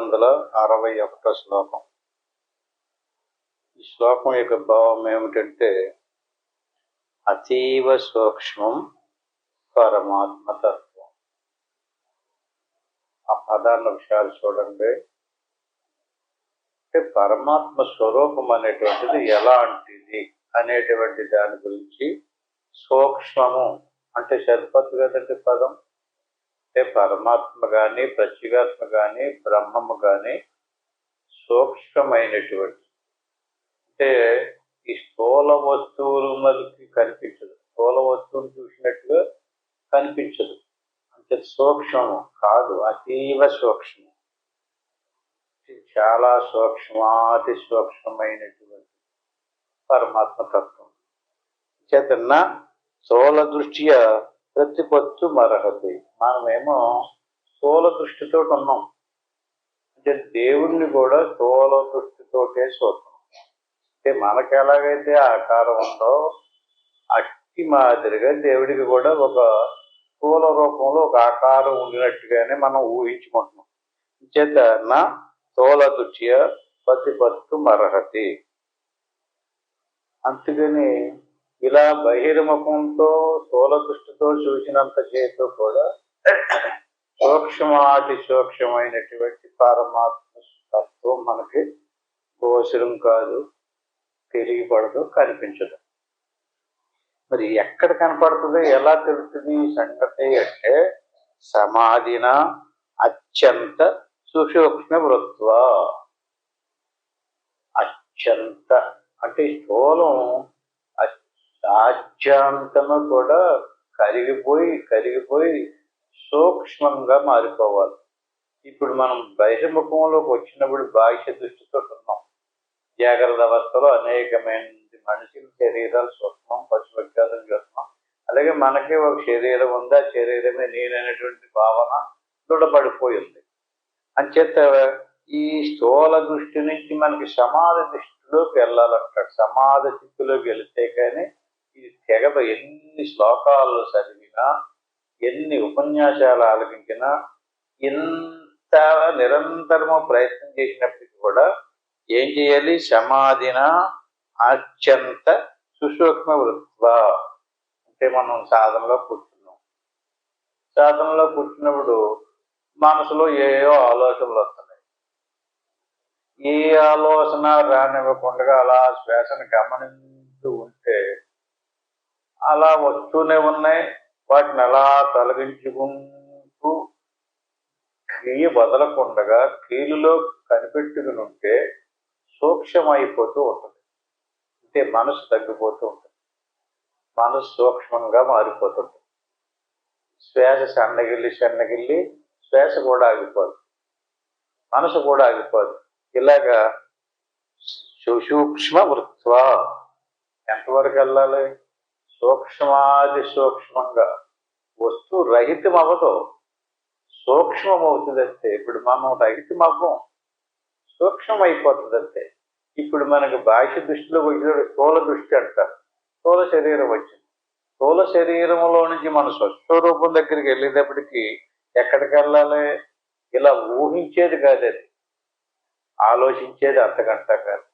761 శ్లోకం. ఈ శ్లోకం యొక్క భావం ఏమిటంటే, అతీవ సూక్ష్మం పరమాత్మతత్వం. ఆ పదాల విషయాలు చూడండి. అంటే పరమాత్మ స్వరూపం అనేటువంటిది ఎలాంటిది అనేటువంటి దాని గురించి సూక్ష్మము అంటే సరిపోతుంది కదండి పదం. అంటే పరమాత్మ కానీ, ప్రత్యేగాత్మ కానీ, బ్రహ్మము కానీ సూక్ష్మమైనటువంటి, అంటే ఈ స్థూల వస్తువులు మనకి కనిపించదు, స్థూల వస్తువులు చూసినట్టుగా కనిపించదు. అంటే సూక్ష్మము కాదు, అతీవ సూక్ష్మం, చాలా సూక్ష్మాతి సూక్ష్మమైనటువంటి పరమాత్మ తత్వం. చేతన స్థూల దృష్ట్యా ప్రతిపత్తు మరహతి. మనమేమో స్థూల దృష్టితో ఉన్నాం, అంటే దేవుణ్ణి కూడా స్థూల దృష్టితోటే చూస్తున్నాం. అంటే మనకి ఎలాగైతే ఆకారం ఉందో అట్టి మాదిరిగా దేవుడికి కూడా ఒక స్థూల రూపంలో ఒక ఆకారం ఉండినట్టుగానే మనం ఊహించుకుంటున్నాం. చేత నా స్థూల దృష్ట్యా ప్రతిపత్తు మరహతి. అందుకని ఇలా బహిర్ముఖంతో స్థూల దృష్టితో చూసినంత చేతు కూడా సూక్ష్మాతి సూక్ష్మమైనటువంటి పరమాత్మ తత్వం మనకి గోచరం కాదు, తెలియపడదు, కనిపించదు. మరి ఎక్కడ కనపడుతుంది, ఎలా తెలుస్తుంది ఈ సంగతి అంటే, సమాధిన అత్యంత సుసూక్ష్మ వృత్వ. అత్యంత అంటే స్థూలం ఆద్యాంతము కూడా కరిగిపోయి సూక్ష్మంగా మారిపోవాలి. ఇప్పుడు మనం బహిర్ముఖంలోకి వచ్చినప్పుడు బాహ్య దృష్టితో ఉన్నాం. జాగ్రత్త అవస్థలో అనేకమైన మనిషి శరీరాలు చూస్తున్నాం, పశుపక్షాలను చూస్తున్నాం. అలాగే మనకి ఒక శరీరం ఉంది, ఆ శరీరమే నేననేటువంటి భావన దృఢపడిపోయి ఉంది. అంచేత ఈ స్థూల దృష్టి నుంచి మనకి సమాధి దృష్టిలోకి వెళ్ళాలంటాడు. సమాధి స్థితిలోకి వెళితే కానీ ఇది తెగదు. ఎన్ని శ్లోకాలు చదివినా, ఎన్ని ఉపన్యాసాలు ఆలకించినా, ఎంత నిరంతరము ప్రయత్నం చేసినప్పటికీ కూడా ఏం చేయాలి, సమాధిన అత్యంత సుసూక్ష్మ వృత్వ. అంటే మనం సాధనలో కూర్చున్నప్పుడు మనసులో ఏవో ఆలోచనలు వస్తున్నాయి. ఏ ఆలోచన రానివ్వకుండా అలా శ్వాసను గమనిస్తూ ఉంటే అలా వస్తూనే ఉన్నాయి. వాటిని అలా తొలగించుకుంటూ క్రియ వదలకుండగా కీలులో కనిపెట్టుకుని ఉంటే సూక్ష్మమైపోతూ ఉంటుంది. అంటే మనసు తగ్గిపోతూ ఉంటుంది, మనసు సూక్ష్మంగా మారిపోతుంది. శ్వాస సన్నగిల్లి శ్వాస కూడా ఆగిపోదు, మనసు కూడా ఆగిపోదు. ఇలాగా సుసూక్ష్మ వృత్వ ఎంతవరకు వెళ్ళాలి, సూక్ష్మాది సూక్ష్మంగా. వస్తువు రహితం అవ్వదు, సూక్ష్మం అవుతుందంతే. ఇప్పుడు మనం రహితం అవ్వం, సూక్ష్మం అయిపోతుందంతే. ఇప్పుడు మనకు బాహ్య దృష్టిలోకి వచ్చిన స్థూల దృష్టి అంటారు. స్థూల శరీరం వచ్చింది, స్థూల శరీరంలో నుంచి మన స్వస్వరూపం దగ్గరికి వెళ్ళేటప్పటికి ఎక్కడికి వెళ్ళాలి, ఇలా ఊహించేది కాదు, అది ఆలోచించేది అంతకంట కాదు,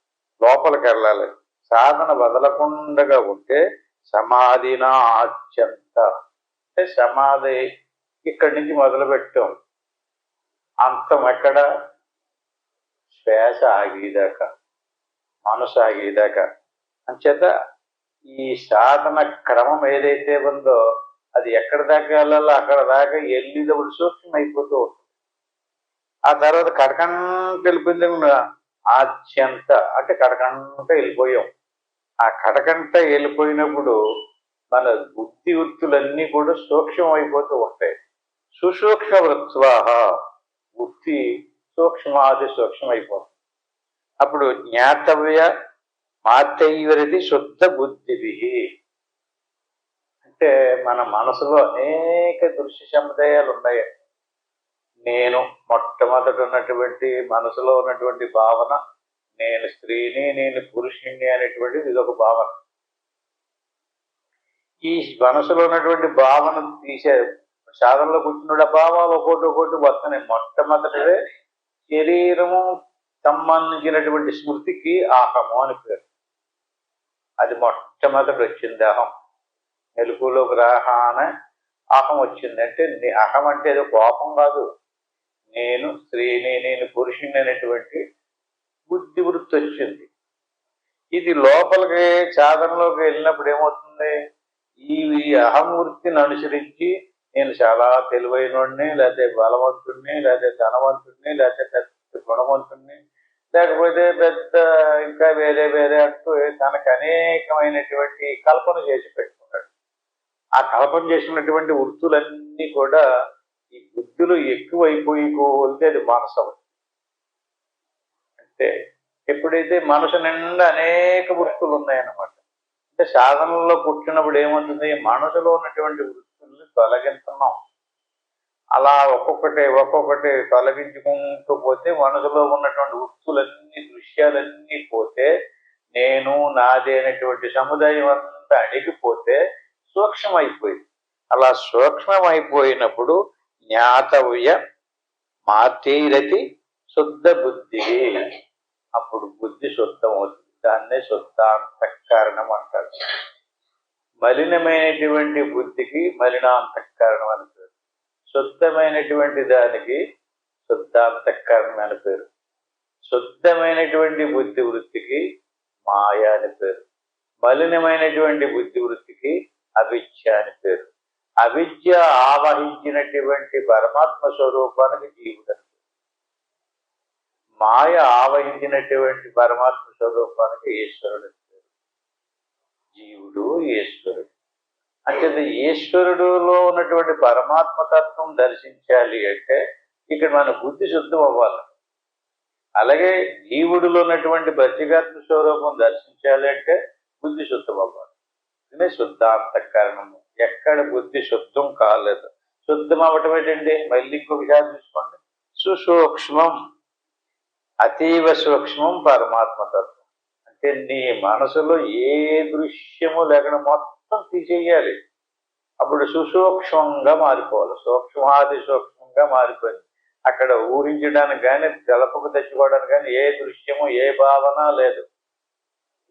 లోపలికి వెళ్ళాలి. సాధన వదలకుండా ఉంటే సమాధిన అత్యంత, అంటే సమాధి ఇక్కడి నుంచి మొదలు పెట్టాం, అంతం ఎక్కడ, శ్వాస ఆగేదాకా, మనసు ఆగేదాకా. అంచేత ఈ సాధన క్రమం ఏదైతే ఉందో అది ఎక్కడి దాకా వెళ్ళాలో అక్కడ దాకా వెళ్ళేటప్పుడు సూక్ష్మం అయిపోతూ ఉంటుంది. ఆ తర్వాత కడకంట వెళ్ళిపోయింది అత్యంత, అంటే కడకంట వెళ్ళిపోయాం. ఆ కడకంట వెళ్ళిపోయినప్పుడు మన బుద్ధి వృత్తులన్నీ కూడా సూక్ష్మం అయిపోతూ ఉంటాయి. సుసూక్ష్మ వృత్వాహ, బుద్ధి సూక్ష్మాది సూక్ష్మం అయిపోతుంది. అప్పుడు జ్ఞాతవ్య మాతైవరిది శుద్ధ బుద్ధిభి. అంటే మన మనసులో అనేక దృశ్య సముదాయాలు ఉన్నాయి. నేను మొట్టమొదట ఉన్నటువంటి మనసులో ఉన్నటువంటి భావన, నేను స్త్రీని, నేను పురుషుణ్ణి అనేటువంటిది ఇదొక భావన. ఈ మనసులో ఉన్నటువంటి భావన తీసే సాధనలో కూర్చున్న భావాలు ఒక్కోటి వస్తున్నాయి. మొట్టమొదటిదే శరీరము సంబంధించినటువంటి స్మృతికి అహము అని పేరు. అది మొట్టమొదటి వచ్చింది అహం. మెలకువలోకి రాగానే అహం వచ్చింది. అంటే అహం అంటే ఏదో కోపం కాదు. నేను స్త్రీని, నేను పురుషుని అనేటువంటి బుద్ధి వృత్తి వచ్చింది. ఇది లోపలికి సాధనలోకి వెళ్ళినప్పుడు ఏమవుతుంది, ఈ అహం వృత్తిని అనుసరించి నేను చాలా తెలివైనోడిని, లేకపోతే బలవంతుడిని, లేకపోతే ధనవంతుడిని, లేకపోతే పెద్ద గుణవంతుడిని, లేకపోతే పెద్ద ఇంకా వేరే వేరే అంటూ తనకు అనేకమైనటువంటి కల్పన చేసి పెట్టుకున్నాడు. ఆ కల్పన చేసినటువంటి వృత్తులన్నీ కూడా ఈ బుద్ధులు ఎక్కువైపోయి కోల్తే అది మనసు. అంటే ఎప్పుడైతే మనసు నిండా అనేక వృత్తులు ఉన్నాయన్నమాట. అంటే సాధనలో కూర్చున్నప్పుడు ఏమవుతుంది, మనసులో ఉన్నటువంటి వృత్తుల్ని తొలగించున్నాం. అలా ఒక్కొక్కటి తొలగించుకుంటూ పోతే మనసులో ఉన్నటువంటి వృత్తులన్నీ, దృశ్యాలన్నీ పోతే నేను నాది అనేటువంటి సముదాయం అంతా అణిగిపోతే సూక్ష్మమైపోయింది. అలా సూక్ష్మమైపోయినప్పుడు జ్ఞాతవ్య మాతీరతి శుద్ధ బుద్ధి, అప్పుడు బుద్ధి శుద్ధం అవుతుంది. దాన్నే శుద్ధాంతఃకరణం అంటారు. మలినమైనటువంటి బుద్ధికి మలినాంతఃకరణం అని పేరు. శుద్ధమైనటువంటి దానికి శుద్ధాంతఃకరణం అని పేరు. శుద్ధమైనటువంటి బుద్ధి వృత్తికి మాయ అని పేరు. మలినమైనటువంటి బుద్ధి వృత్తికి అవిద్య అని పేరు. అవిద్య ఆవహించినటువంటి పరమాత్మ స్వరూపానికి జీవుడు. మాయ ఆవహించినటువంటి పరమాత్మ స్వరూపానికి ఈశ్వరుడు పేరు. జీవుడు ఈశ్వరుడు అంటే ఈశ్వరుడులో ఉన్నటువంటి పరమాత్మ తత్వం దర్శించాలి అంటే ఇక్కడ మన బుద్ధి శుద్ధం అవ్వాలి. అలాగే జీవుడిలో ఉన్నటువంటి బద్ధిగాత్మ స్వరూపం దర్శించాలి అంటే బుద్ధి శుద్ధం అవ్వాలి. ఇదే శుద్ధాంతఃకరణము. ఎక్కడ బుద్ధి శుద్ధం కాలేదు. శుద్ధం అవ్వటం ఏంటండి, మళ్ళీ ఇంకొకసారి చూసుకోండి. సుసూక్ష్మం, అతీవ సూక్ష్మం పరమాత్మతత్వం. అంటే నీ మనసులో ఏ దృశ్యము లేకుండా మొత్తం తీసేయాలి. అప్పుడు సుసూక్ష్మంగా మారిపోవాలి. సూక్ష్మాది సూక్ష్మంగా మారిపోయింది. అక్కడ ఊహించడానికి కానీ, తెలపకు తెచ్చుకోవడానికి కానీ ఏ దృశ్యము, ఏ భావన లేదు,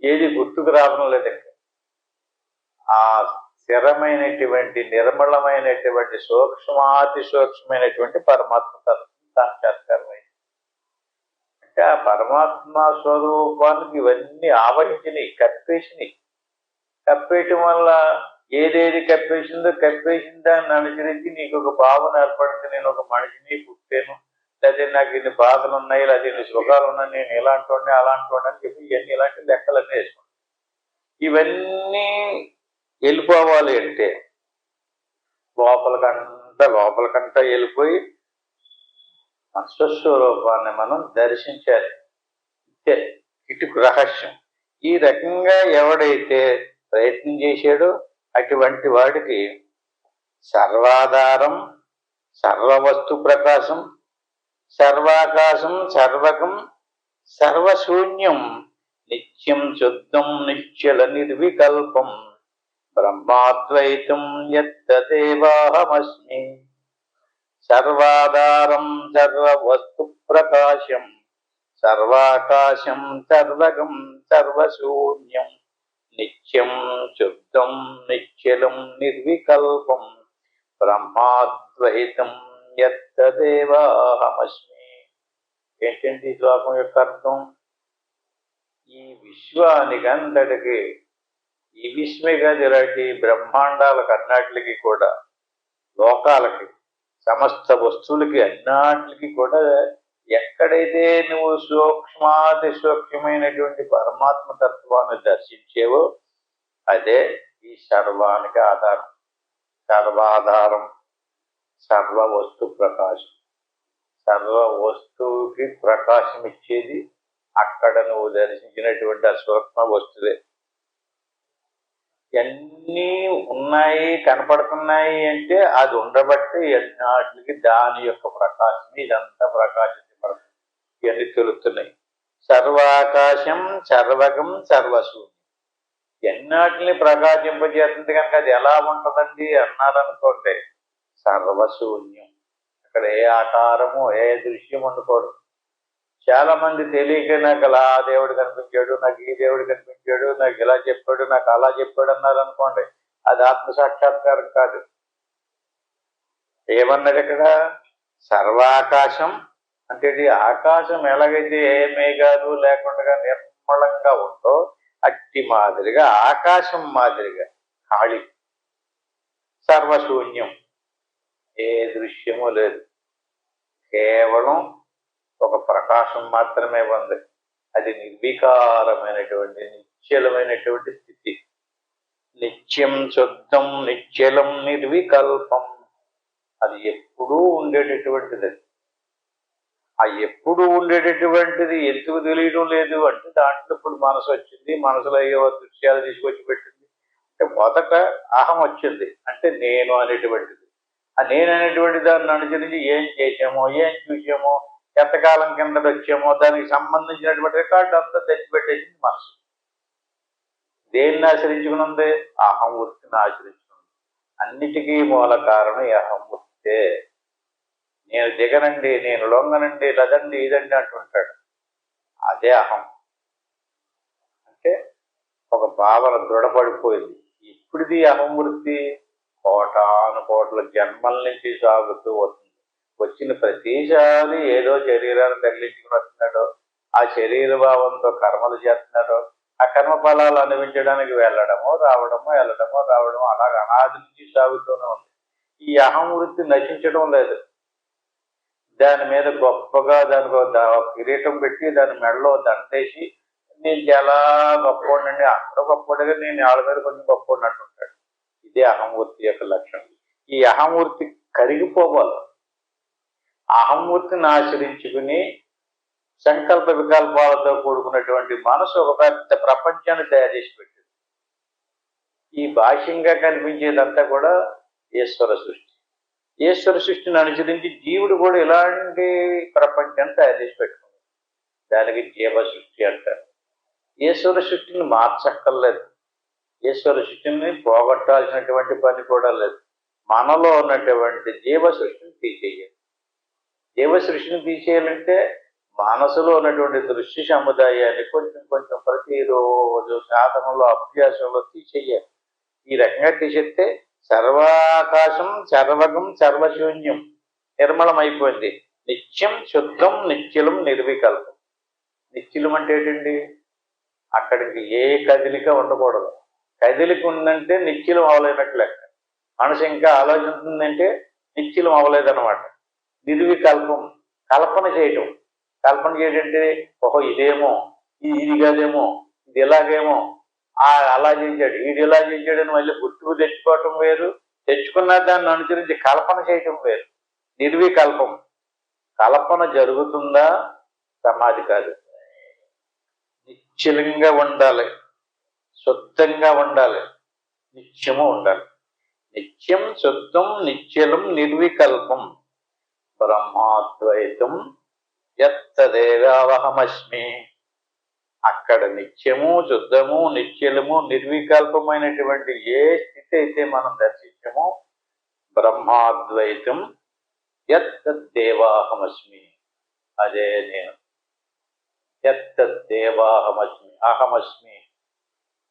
ఏది గుర్తుకు రావడం లేదు. ఆ స్థిరమైనటువంటి నిర్మలమైనటువంటి సూక్ష్మాతి సూక్ష్మమైనటువంటి పరమాత్మ తత్వం సాక్షాత్కారమైంది. అంటే ఆ పరమాత్మ స్వరూపానికి ఇవన్నీ ఆవహించినాయి, కప్పేసినాయి. కప్పేయటం వల్ల ఏదేది కప్పేసిన దాన్ని అనుసరించి నీకు ఒక భావన ఏర్పడింది. నేను ఒక మనిషిని పుట్టాను, లేదా నాకు ఇన్ని బాధలు ఉన్నాయి, లేదా ఇన్ని సుఖాలు ఉన్నాయి, నేను ఇలాంటి వాడిని అలాంటి వాడిని అని చెప్పి ఇవన్నీ ఇలాంటి లెక్కలన్నీ వేసుకుంటాను. ఇవన్నీ వెళ్ళిపోవాలి అంటే లోపలికంతా వెళ్ళిపోయి స్వస్వరూపాన్ని మనం దర్శించాలి. అంతే ఇటుకు రహస్యం. ఈ రకంగా ఎవడైతే ప్రయత్నం చేశాడో అటువంటి వాడికి సర్వాధారం, సర్వవస్తు ప్రకాశం, సర్వాకాశం, సర్వకం, సర్వశూన్యం, నిత్యం శుద్ధం నిశ్చల నిర్వికల్పం బ్రహ్మాద్వైతం యత్తదేవాహమస్మి. సర్వాధారం, సర్వవస్తు ప్రకాశం, సర్వాకాశం, సర్వగం, సర్వశూన్యం, నిత్యం శుద్ధం నిశ్చలం నిర్వికల్పం బ్రహ్మాద్వైతం యత్తదేవాహమస్మి. ఏంటంటే ఈ శ్లోకం యొక్క అర్థం, ఈ విశ్వానికి అంతటికి, ఈ విశ్వమే కాదు ఇలాంటి బ్రహ్మాండాలకు అన్నిటికి కూడా, లోకాలకి, సమస్త వస్తువులకి అన్నిటికి కూడా ఎక్కడైతే నువ్వు సూక్ష్మాతి సూక్ష్మమైనటువంటి పరమాత్మ తత్వాన్ని దర్శించేవో అదే ఈ సర్వానికి ఆధారం. సర్వాధారం, సర్వ వస్తు ప్రకాశం. సర్వ వస్తువుకి ప్రకాశం ఇచ్చేది అక్కడ నువ్వు దర్శించినటువంటి ఆ సూక్ష్మ వస్తువే. ఎన్ని ఉన్నాయి, కనపడుతున్నాయి అంటే అది ఉండబట్టి ఎన్నాటికి దాని యొక్క ప్రకాశం ఇదంతా ప్రకాశించబడుతుంది. ఇవన్నీ తెలుస్తున్నాయి. సర్వాకాశం, సర్వకం, సర్వశూన్యం. ఎన్నాటిని ప్రకాశింపజేస్తుంది కనుక అది ఎలా ఉంటుందండి అన్నారనుకోండి, సర్వశూన్యం. అక్కడ ఏ ఆకారము, ఏ దృశ్యం ఉండకూడదు. చాలా మంది తెలియక నాకు అలా దేవుడు కనిపించాడు, నాకు ఈ దేవుడు కనిపించాడు, నాకు ఇలా చెప్పాడు, నాకు అలా చెప్పాడు అన్నారు అనుకోండి, అది ఆత్మ సాక్షాత్కారం కాదు. ఏమన్నాడు ఇక్కడ? సర్వాకాశం అంటే ఆకాశం ఎలాగైతే ఏ మేఘాలు లేకుండా నిర్మలంగా ఉందో అట్టి మాదిరిగా ఆకాశం మాదిరిగా ఖాళీ, సర్వశూన్యం, ఏ దృశ్యము లేదు, కేవలం ఒక ప్రకాశం మాత్రమే ఉంది. అది నిర్వికారమైనటువంటి నిశ్చలమైనటువంటి స్థితి. నిత్యం శుద్ధం నిశ్చలం నిర్వికల్పం. అది ఎప్పుడూ ఉండేటటువంటిది. ఆ ఎప్పుడు ఉండేటటువంటిది ఎందుకు తెలియడం లేదు అంటే దాంట్లో ఇప్పుడు మనసు వచ్చింది, మనసులో అయ్యో దృశ్యాలు తీసుకొచ్చి పెట్టింది. అంటే మొదట అహం వచ్చింది, అంటే నేను అనేటువంటిది. ఆ నేను అనేటువంటి దాన్ని అనుసరించి ఏం చేసామో, ఏం చూసామో, ఎంతకాలం కిందట వచ్చామో దానికి సంబంధించినటువంటి రికార్డు అంతా తెచ్చిపెట్టేసింది మనసు. దేన్ని ఆశ్రయించుకుని ఉంది? అహం వృత్తిని ఆశ్రయించుకుని. అన్నిటికీ మూల కారణం ఈ అహం వృత్తే. నేను దిగనండి, నేను లొంగనండి, లదండి, ఇదండి అంటుంటాడు. అదే అహం. అంటే ఒక భావన దృఢపడిపోయింది. ఇప్పుడుది అహం వృత్తి కోటాను కోట్ల జన్మల నుంచి సాగుతూ వస్తుంది. వచ్చిన ప్రతిసారి ఏదో శరీరాన్ని తగిలించుకుని వస్తున్నాడో, ఆ శరీర భావంతో కర్మలు చేస్తున్నాడో, ఆ కర్మ ఫలాలు అనుభవించడానికి వెళ్ళడమో రావడమో వెళ్ళడమో రావడమో అలాగ అనాది నుంచి సాగుతూనే ఉంది. ఈ అహం వృత్తి నశించడం లేదు. దాని మీద గొప్పగా దానికి కిరీటం పెట్టి దాని మెడలో దండేసి నేను చాలా గొప్పవాడినండి, అందరూ గొప్పవాడిగా నేను వాళ్ళ మీద కొంచెం గొప్పవాడినట్టు ఉంటాడు. ఇదే అహంవృత్తి యొక్క లక్షణం. ఈ అహంవృత్తి కరిగిపోవాలి. అహంవృత్తిని ఆశ్రయించుకుని సంకల్ప వికల్పాలతో కూడుకున్నటువంటి మనసు ఒక పెద్ద ప్రపంచాన్ని తయారు చేసి పెట్టింది. ఈ బాహ్యంగా కనిపించేదంతా కూడా ఈశ్వర సృష్టి. ఈశ్వర సృష్టిని అనుసరించి జీవుడు కూడా ఇలాంటి ప్రపంచాన్ని తయారు చేసి పెట్టుకుంది. దానికి జీవ సృష్టి అంటారు. ఈశ్వర సృష్టిని మార్చక్కర్లేదు, ఈశ్వర సృష్టిని పోగొట్టాల్సినటువంటి పని కూడా లేదు. మనలో ఉన్నటువంటి జీవ సృష్టిని తీసేయాలి. జీవ సృష్టిని తీసేయాలంటే మనసులో ఉన్నటువంటి దృశ్య సముదాయాన్ని కొంచెం కొంచెం ప్రతిరోజు సాధనలో అభ్యాసంలో తీసేయాలి. ఈ రకంగా తీసేస్తే సర్వాకాశం సర్వగం సర్వశూన్యం నిర్మలం అయిపోయింది. నిత్యం శుద్ధం నిశ్చలం నిర్వికల్పం. నిశ్చలం అంటే ఏంటండి? అక్కడికి ఏ కదిలిక ఉండకూడదు. కదిలిక ఉందంటే నిశ్చలం అవలేనట్లు లెక్క. మనసు ఇంకా ఆలోచిస్తుందంటే నిశ్చలం అవ్వలేదన్నమాట. నిర్వికల్పం, కల్పన చేయటం. కల్పన చేయటంటే ఓహో ఇదేమో, ఇది కాదేమో, ఇది ఇలాగేమో, అలా చేశాడు, ఇది ఇలా చేశాడని మళ్ళీ గుర్తుకు తెచ్చుకోవటం వేరు, తెచ్చుకున్న దాన్ని అనుసరించి కల్పన చేయటం వేరు. నిర్వికల్పం. కల్పన జరుగుతుందా? సమాధి కాదు. నిశ్చలంగా ఉండాలి, శుద్ధంగా ఉండాలి, నిత్యము ఉండాలి. నిత్యం శుద్ధం నిశ్చలం నిర్వికల్పం బ్రహ్మాద్వైతం యత్తదేవావహమస్మి. అక్కడ నిత్యము శుద్ధము నిశ్చలము నిర్వికల్పమైనటువంటి ఏ స్థితి అయితే మనం దర్శించమో బ్రహ్మాద్వైతం యత్తదేవాహమస్మి, అదే నేను. యత్తదేవాహమస్మి, అహమస్మి.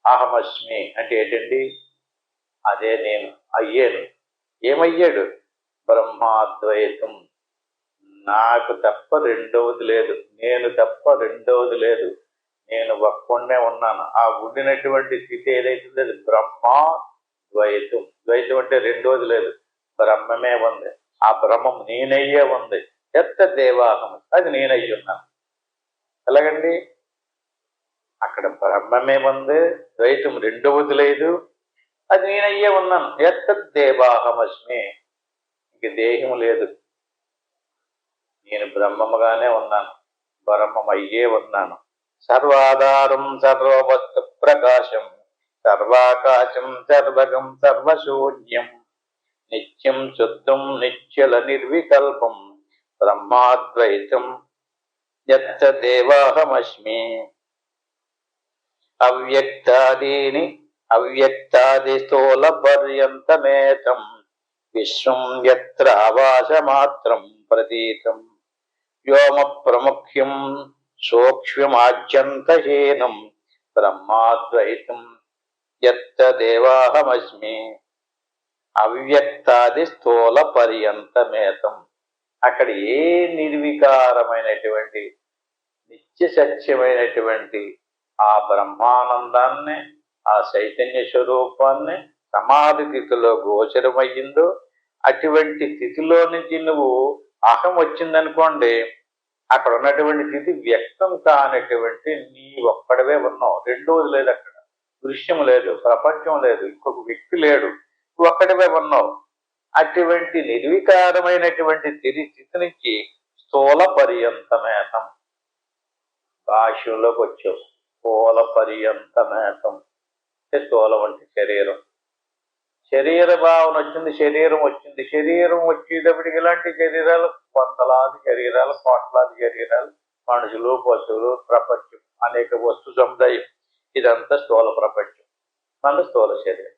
అహమస్మి అంటే ఏంటండి? అదే నేను అయ్యాను. ఏమయ్యాడు? బ్రహ్మాద్వైతం, నాకు తప్ప రెండవది లేదు, నేను తప్ప రెండవది లేదు, నేను ఒక్కడే ఉన్నాను. ఆ ఉండినటువంటి స్థితి ఏదైతుందో అది బ్రహ్మాద్వైతం. ద్వైతం అంటే రెండవది లేదు, బ్రహ్మమే ఉంది. ఆ బ్రహ్మం నేనయ్యే ఉంది. యత్తదేవాహం, అది నేనయ్యి ఉన్నాను. ఎలాగండి? అక్కడ బ్రహ్మమే ఉంది, ద్వైతం రెండవది లేదు, అది నేనయ్యే ఉన్నాను. యత్తదేవాహమస్మి, ఇంక దేహం లేదు, నేను బ్రహ్మముగానే ఉన్నాను, బ్రహ్మమయ్యే ఉన్నాను. సర్వాధారం సర్వవస్తు ప్రకాశం సర్వాకాశం సర్వగం సర్వశూన్యం నిత్యం శుద్ధం నిశ్చల నిర్వికల్పం బ్రహ్మాద్వైతం యత్తదేవాహమస్మి. అవ్యక్తాది స్థూల పర్యంతమేతం విశ్వం యత్ర ఆవాసమాత్రం ప్రతీతం వ్యోమ ప్రముఖ్యం సూక్ష్మమాద్యంతహీనం బ్రహ్మాద్వైతం యత్తదేవాహమస్మి అవ్యక్తాది స్థూల పర్యంతమేతం. అక్కడ ఏ నిర్వికారమైనటువంటి నిత్య సత్యమైనటువంటి ఆ బ్రహ్మానందాన్ని, ఆ చైతన్య స్వరూపాన్ని సమాధి స్థితిలో గోచరమయ్యిందో అటువంటి స్థితిలో నుంచి నువ్వు అహం వచ్చిందనుకోండి, అక్కడ ఉన్నటువంటి స్థితి వ్యక్తం కానటువంటి నీ ఒక్కడవే ఉన్నావు. రెండోది లేదు, అక్కడ దృశ్యం లేదు, ప్రపంచం లేదు, ఇంకొక వ్యక్తి లేడు, ఒక్కడవే ఉన్నావు. అటువంటి నిర్వికారమైనటువంటి స్థితి నుంచి స్థూల పర్యంతమేతం భాష్యంలోకి వచ్చావు. స్థూల పర్యంతమేతం అంటే స్థూలం అంటే శరీరం. శరీర భావన వచ్చింది, శరీరం వచ్చింది. శరీరం వచ్చేటప్పటికి ఇలాంటి శరీరాలు వందలాది శరీరాలు, కోట్లాది శరీరాలు, మనుషులు, పశువులు, ప్రపంచం, అనేక వస్తు సముదాయం, ఇదంతా స్థూల ప్రపంచం. మన స్థూల శరీరం.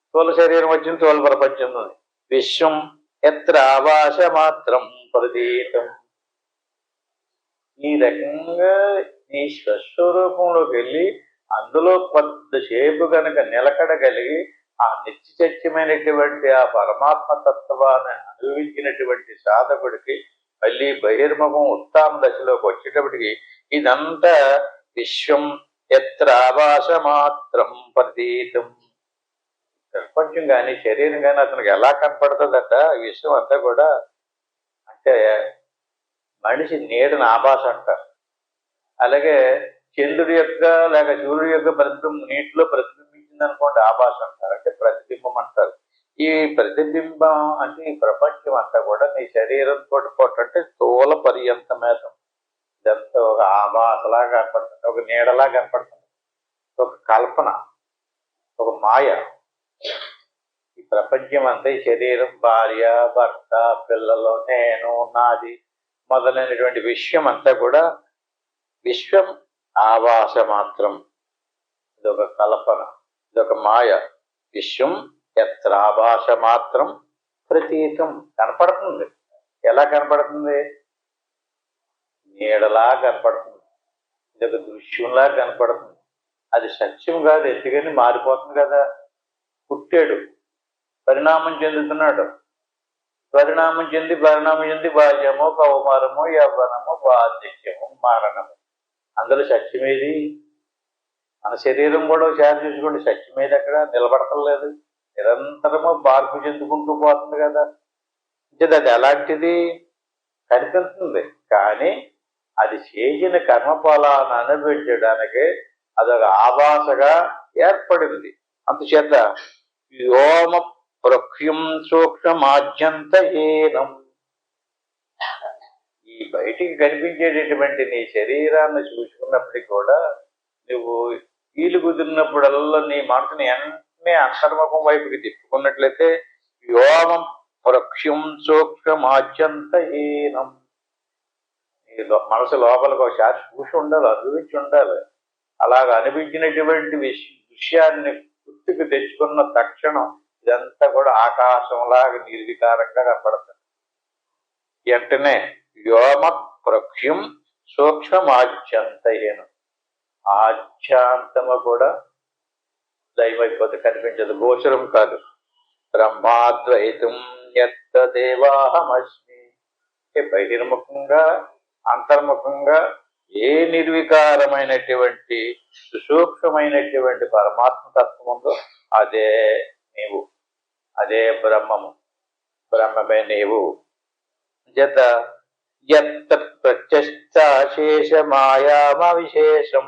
స్థూల శరీరం వచ్చింది, స్థూల ప్రపంచం ఉంది. విశ్వం ఎత్ర ఆవాస మాత్రం ప్రతీతం. ఈ రకంగా నీ స్వస్వరూపంలోకి వెళ్ళి అందులో కొద్దిసేపు కనుక నిలకడగలిగి ఆ నిత్య సత్యమైనటువంటి ఆ పరమాత్మ తత్వాన్ని అనుభవించినటువంటి సాధకుడికి మళ్ళీ బహిర్ముఖం ఉత్తాన దశలోకి వచ్చేటప్పటికి ఇదంతా విశ్వం ఎత్ర ఆవాస మాత్రం ప్రతీతం. ప్రపంచం కానీ శరీరం కానీ అతనికి ఎలా కనపడుతుందట ఈ విషయం అంతా కూడా. అంటే మనిషి నీడని ఆభాస అంటారు. అలాగే చంద్రుడి యొక్క లేక సూర్యుడి యొక్క ప్రతిబింబం నీటిలో ప్రతిబింబించింది అనుకోండి, ఆభాస అంటారు, అంటే ప్రతిబింబం అంటారు. ఈ ప్రతిబింబం అంటే ఈ ప్రపంచం అంతా కూడా నీ శరీరంతో అంటే స్థూల పర్యంతమేతం. ఇదంతా ఒక ఆభాసలా కనపడుతుంది, ఒక నీడలా కనపడుతుంది, ఒక కల్పన, ఒక మాయ. ఈ ప్రపంచం అంతా ఈ శరీరం, భార్య, భర్త, పిల్లలు, నేను, నాది మొదలైనటువంటి విషయం అంతా కూడా విశ్వం ఆవాస మాత్రం. ఇదొక కల్పన, ఇదొక మాయ. విశ్వం ఎత్ర ఆభాస మాత్రం ప్రతీతం. కనపడుతుంది. ఎలా కనపడుతుంది? నీడలా కనపడుతుంది, ఇదొక దృశ్యంలా కనపడుతుంది. అది సత్యం కాదు, ఎందుకని మారిపోతుంది కదా. పుట్టాడు, పరిణామం చెందుతున్నాడు, పరిణామం చెంది బాల్యము, కౌమారము, యవ్వనము, వార్ధక్యము, మరణము. అందులో సత్యమేది? మన శరీరం కూడా ఒకసారి చూసుకోండి, సత్యమేది అక్కడ నిలబడతలేదు, నిరంతరము మార్పు చెందుకుంటూ పోతుంది కదా. అది ఎలాంటిది కనిపిస్తుంది, కానీ అది చేసిన కర్మఫలాన్ని అనుభవించడానికి అదొక ఆభాసగా ఏర్పడింది. అందుచేత వ్యోమ ప్రఖ్యం సూక్ష్మమాద్యంతహీనం. ఈ బయటికి కనిపించేటటువంటి నీ శరీరాన్ని చూసుకున్నప్పటికీ కూడా నువ్వు వీలు కుదిరినప్పుడల్లా నీ మనసుని వెంటనే అంతర్ముఖం వైపుకి తిప్పుకున్నట్లయితే వ్యోమం ప్రఖ్యం సూక్ష్మమాద్యంతహీనం. ఈ మనసు లోపలికి ఒకసారి చూసి ఉండాలి, అనుభవించి ఉండాలి. అలాగ అనిపించినటువంటి విషయాన్ని గుర్తుకు తెచ్చుకున్న తక్షణం ఇదంతా కూడా ఆకాశంలాగా నిర్వికారంగా కనపడుతుంది. వెంటనే వ్యోమ ప్రఖ్యం సూక్ష్మమాద్యంతహీనం. ఆద్యాంతము కూడా దైవైపోతే కనిపించదు, గోచరం కాదు. బ్రహ్మాద్వైతం యత్తదేవాహమస్మి. బహిర్ముఖంగా అంతర్ముఖంగా ఏ నిర్వికారమైనటువంటి సుసూక్ష్మమైనటువంటి పరమాత్మ తత్వం ఉందో అదే నీవు, అదే బ్రహ్మము, బ్రహ్మమే నీవు. జత ప్రత్యక్షేష మాయామ విశేషం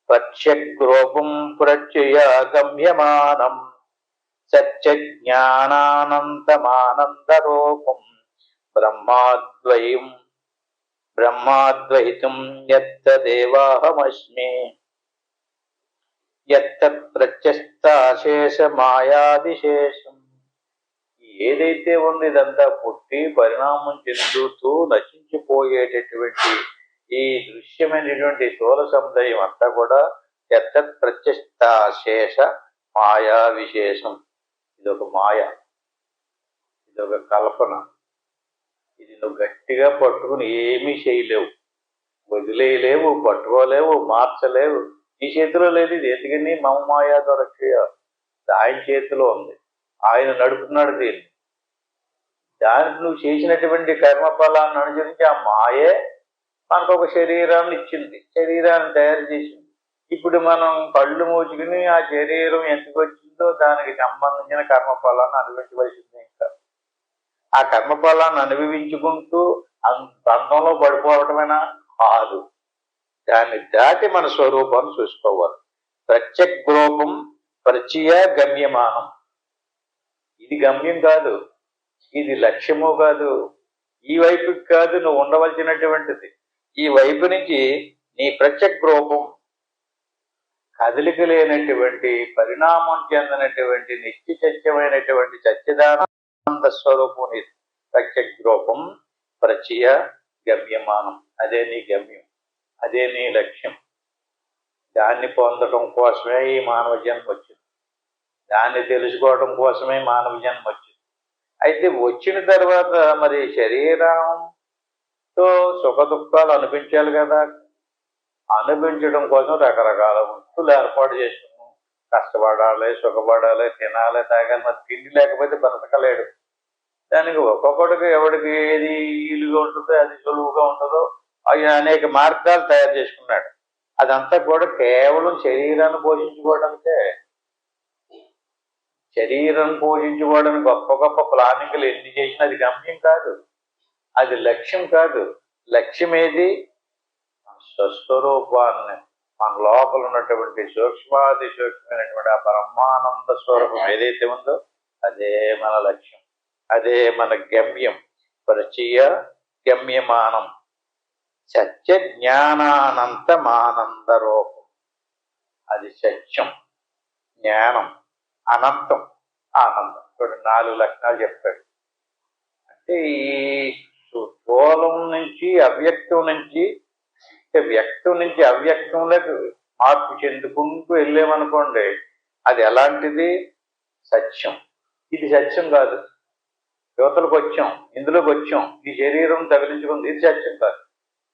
ప్రత్యగ్రూపం ప్రత్యయ గమ్యమానం సత్యజ్ఞానానంతమానందరూపం బ్రహ్మాద్వైతం యత్తదేవాహమస్మి. ప్రత్యక్షేష మాయాదిశేషం. ఏదైతే ఉంది ఇదంతా పుట్టి పరిణామం చెందుతూ నశించిపోయేటటువంటి ఈ దృశ్యమైనటువంటి స్థూల సముదాయం అంతా కూడా ప్రత్యక్షేష మాయా విశేషం. ఇదొక మాయ, ఇదొక కల్పన, ఇది నువ్వు గట్టిగా పట్టుకుని ఏమీ చేయలేవు, వదిలేయలేవు, పట్టుకోలేవు, మార్చలేవు. నీ చేతిలో లేదు ఇది. ఎందుకని మమమాయా దొరకయ ఆయన చేతిలో ఉంది, ఆయన నడుపుతున్నాడు దీన్ని. దానికి నువ్వు చేసినటువంటి కర్మఫలాన్ని అనుసరించి ఆ మాయే మనకు ఒక శరీరాన్ని ఇచ్చింది, శరీరాన్ని తయారు చేసింది. ఇప్పుడు మనం కళ్ళు మూసుకుని ఆ శరీరం ఎందుకు వచ్చిందో దానికి సంబంధించిన కర్మఫలాన్ని అనుభవించవలసింది. ఇంకా ఆ కర్మఫలాన్ని అనుభవించుకుంటూ బంధంలో పడిపోవటమైనా కాదు, దాన్ని దాటి మన స్వరూపాన్ని చూసుకోవాలి. ప్రత్యగ్రూపం పరిచయ గమ్యమానం. ఇది గమ్యం కాదు, ఇది లక్ష్యము కాదు, ఈ వైపుకి కాదు నువ్వు ఉండవలసినటువంటిది. ఈ వైపు నుంచి నీ ప్రత్యగ్రూపం, కదలిక లేనటువంటి, పరిణామం చెందినటువంటి, నిత్య సత్యమైనటువంటి సచ్చిదానంద స్వరూపం నీ ప్రత్యగ్రూపం పరిచయ గమ్యమానం. అదే నీ గమ్యం, అదే నీ లక్ష్యం. దాన్ని పొందడం కోసమే ఈ మానవ జన్మ వచ్చింది, దాన్ని తెలుసుకోవడం కోసమే మానవ జన్మ వచ్చింది. అయితే వచ్చిన తర్వాత మరి శరీరంతో సుఖ దుఃఖాలు అనిపించాలి కదా. అనిపించడం కోసం రకరకాల వృత్తులు ఏర్పాటు చేసుకున్నాం. కష్టపడాలి, సుఖపడాలి, తినాలి, తాగాలి. మరి తిండి లేకపోతే బ్రతకలేడు. దానికి ఒక్కొక్కడికి ఎవడికి ఏది వీలుగా ఉంటుందో, అది సులువుగా ఉంటుందో అవి అనేక మార్గాలు తయారు చేసుకున్నాడు. అదంతా కూడా కేవలం శరీరాన్ని పోషించుకోవడానికే. శరీరం పోషించుకోవడానికి గొప్ప గొప్ప ప్లానింగ్లు ఎన్ని చేసినా అది గమ్యం కాదు, అది లక్ష్యం కాదు. లక్ష్యం ఏది? స్వస్వరూపాన్ని, మన లోపల ఉన్నటువంటి సూక్ష్మాది సూక్ష్మమైనటువంటి ఆ బ్రహ్మానంద స్వరూపం ఏదైతే ఉందో అదే మన లక్ష్యం, అదే మన గమ్యం. పరిచయ గమ్యమానం సత్య జ్ఞానానంతమానంద రూపం. అది సత్యం, జ్ఞానం, అనంతం, ఆనందం. ఇప్పుడు 4 లక్షణాలు చెప్పాడు. అంటే ఈ స్థూలం నుంచి అవ్యక్తం నుంచి, వ్యక్తం నుంచి అవ్యక్తంలోకి మార్పు చెందుకుంటూ వెళ్ళామనుకోండి, అది ఎలాంటిది? సత్యం. ఇది సత్యం కాదు. యువతలకు వచ్చాం, ఇందులోకి వచ్చాం, ఈ శరీరం తగిలించుకుంది, ఇది సత్యం కాదు.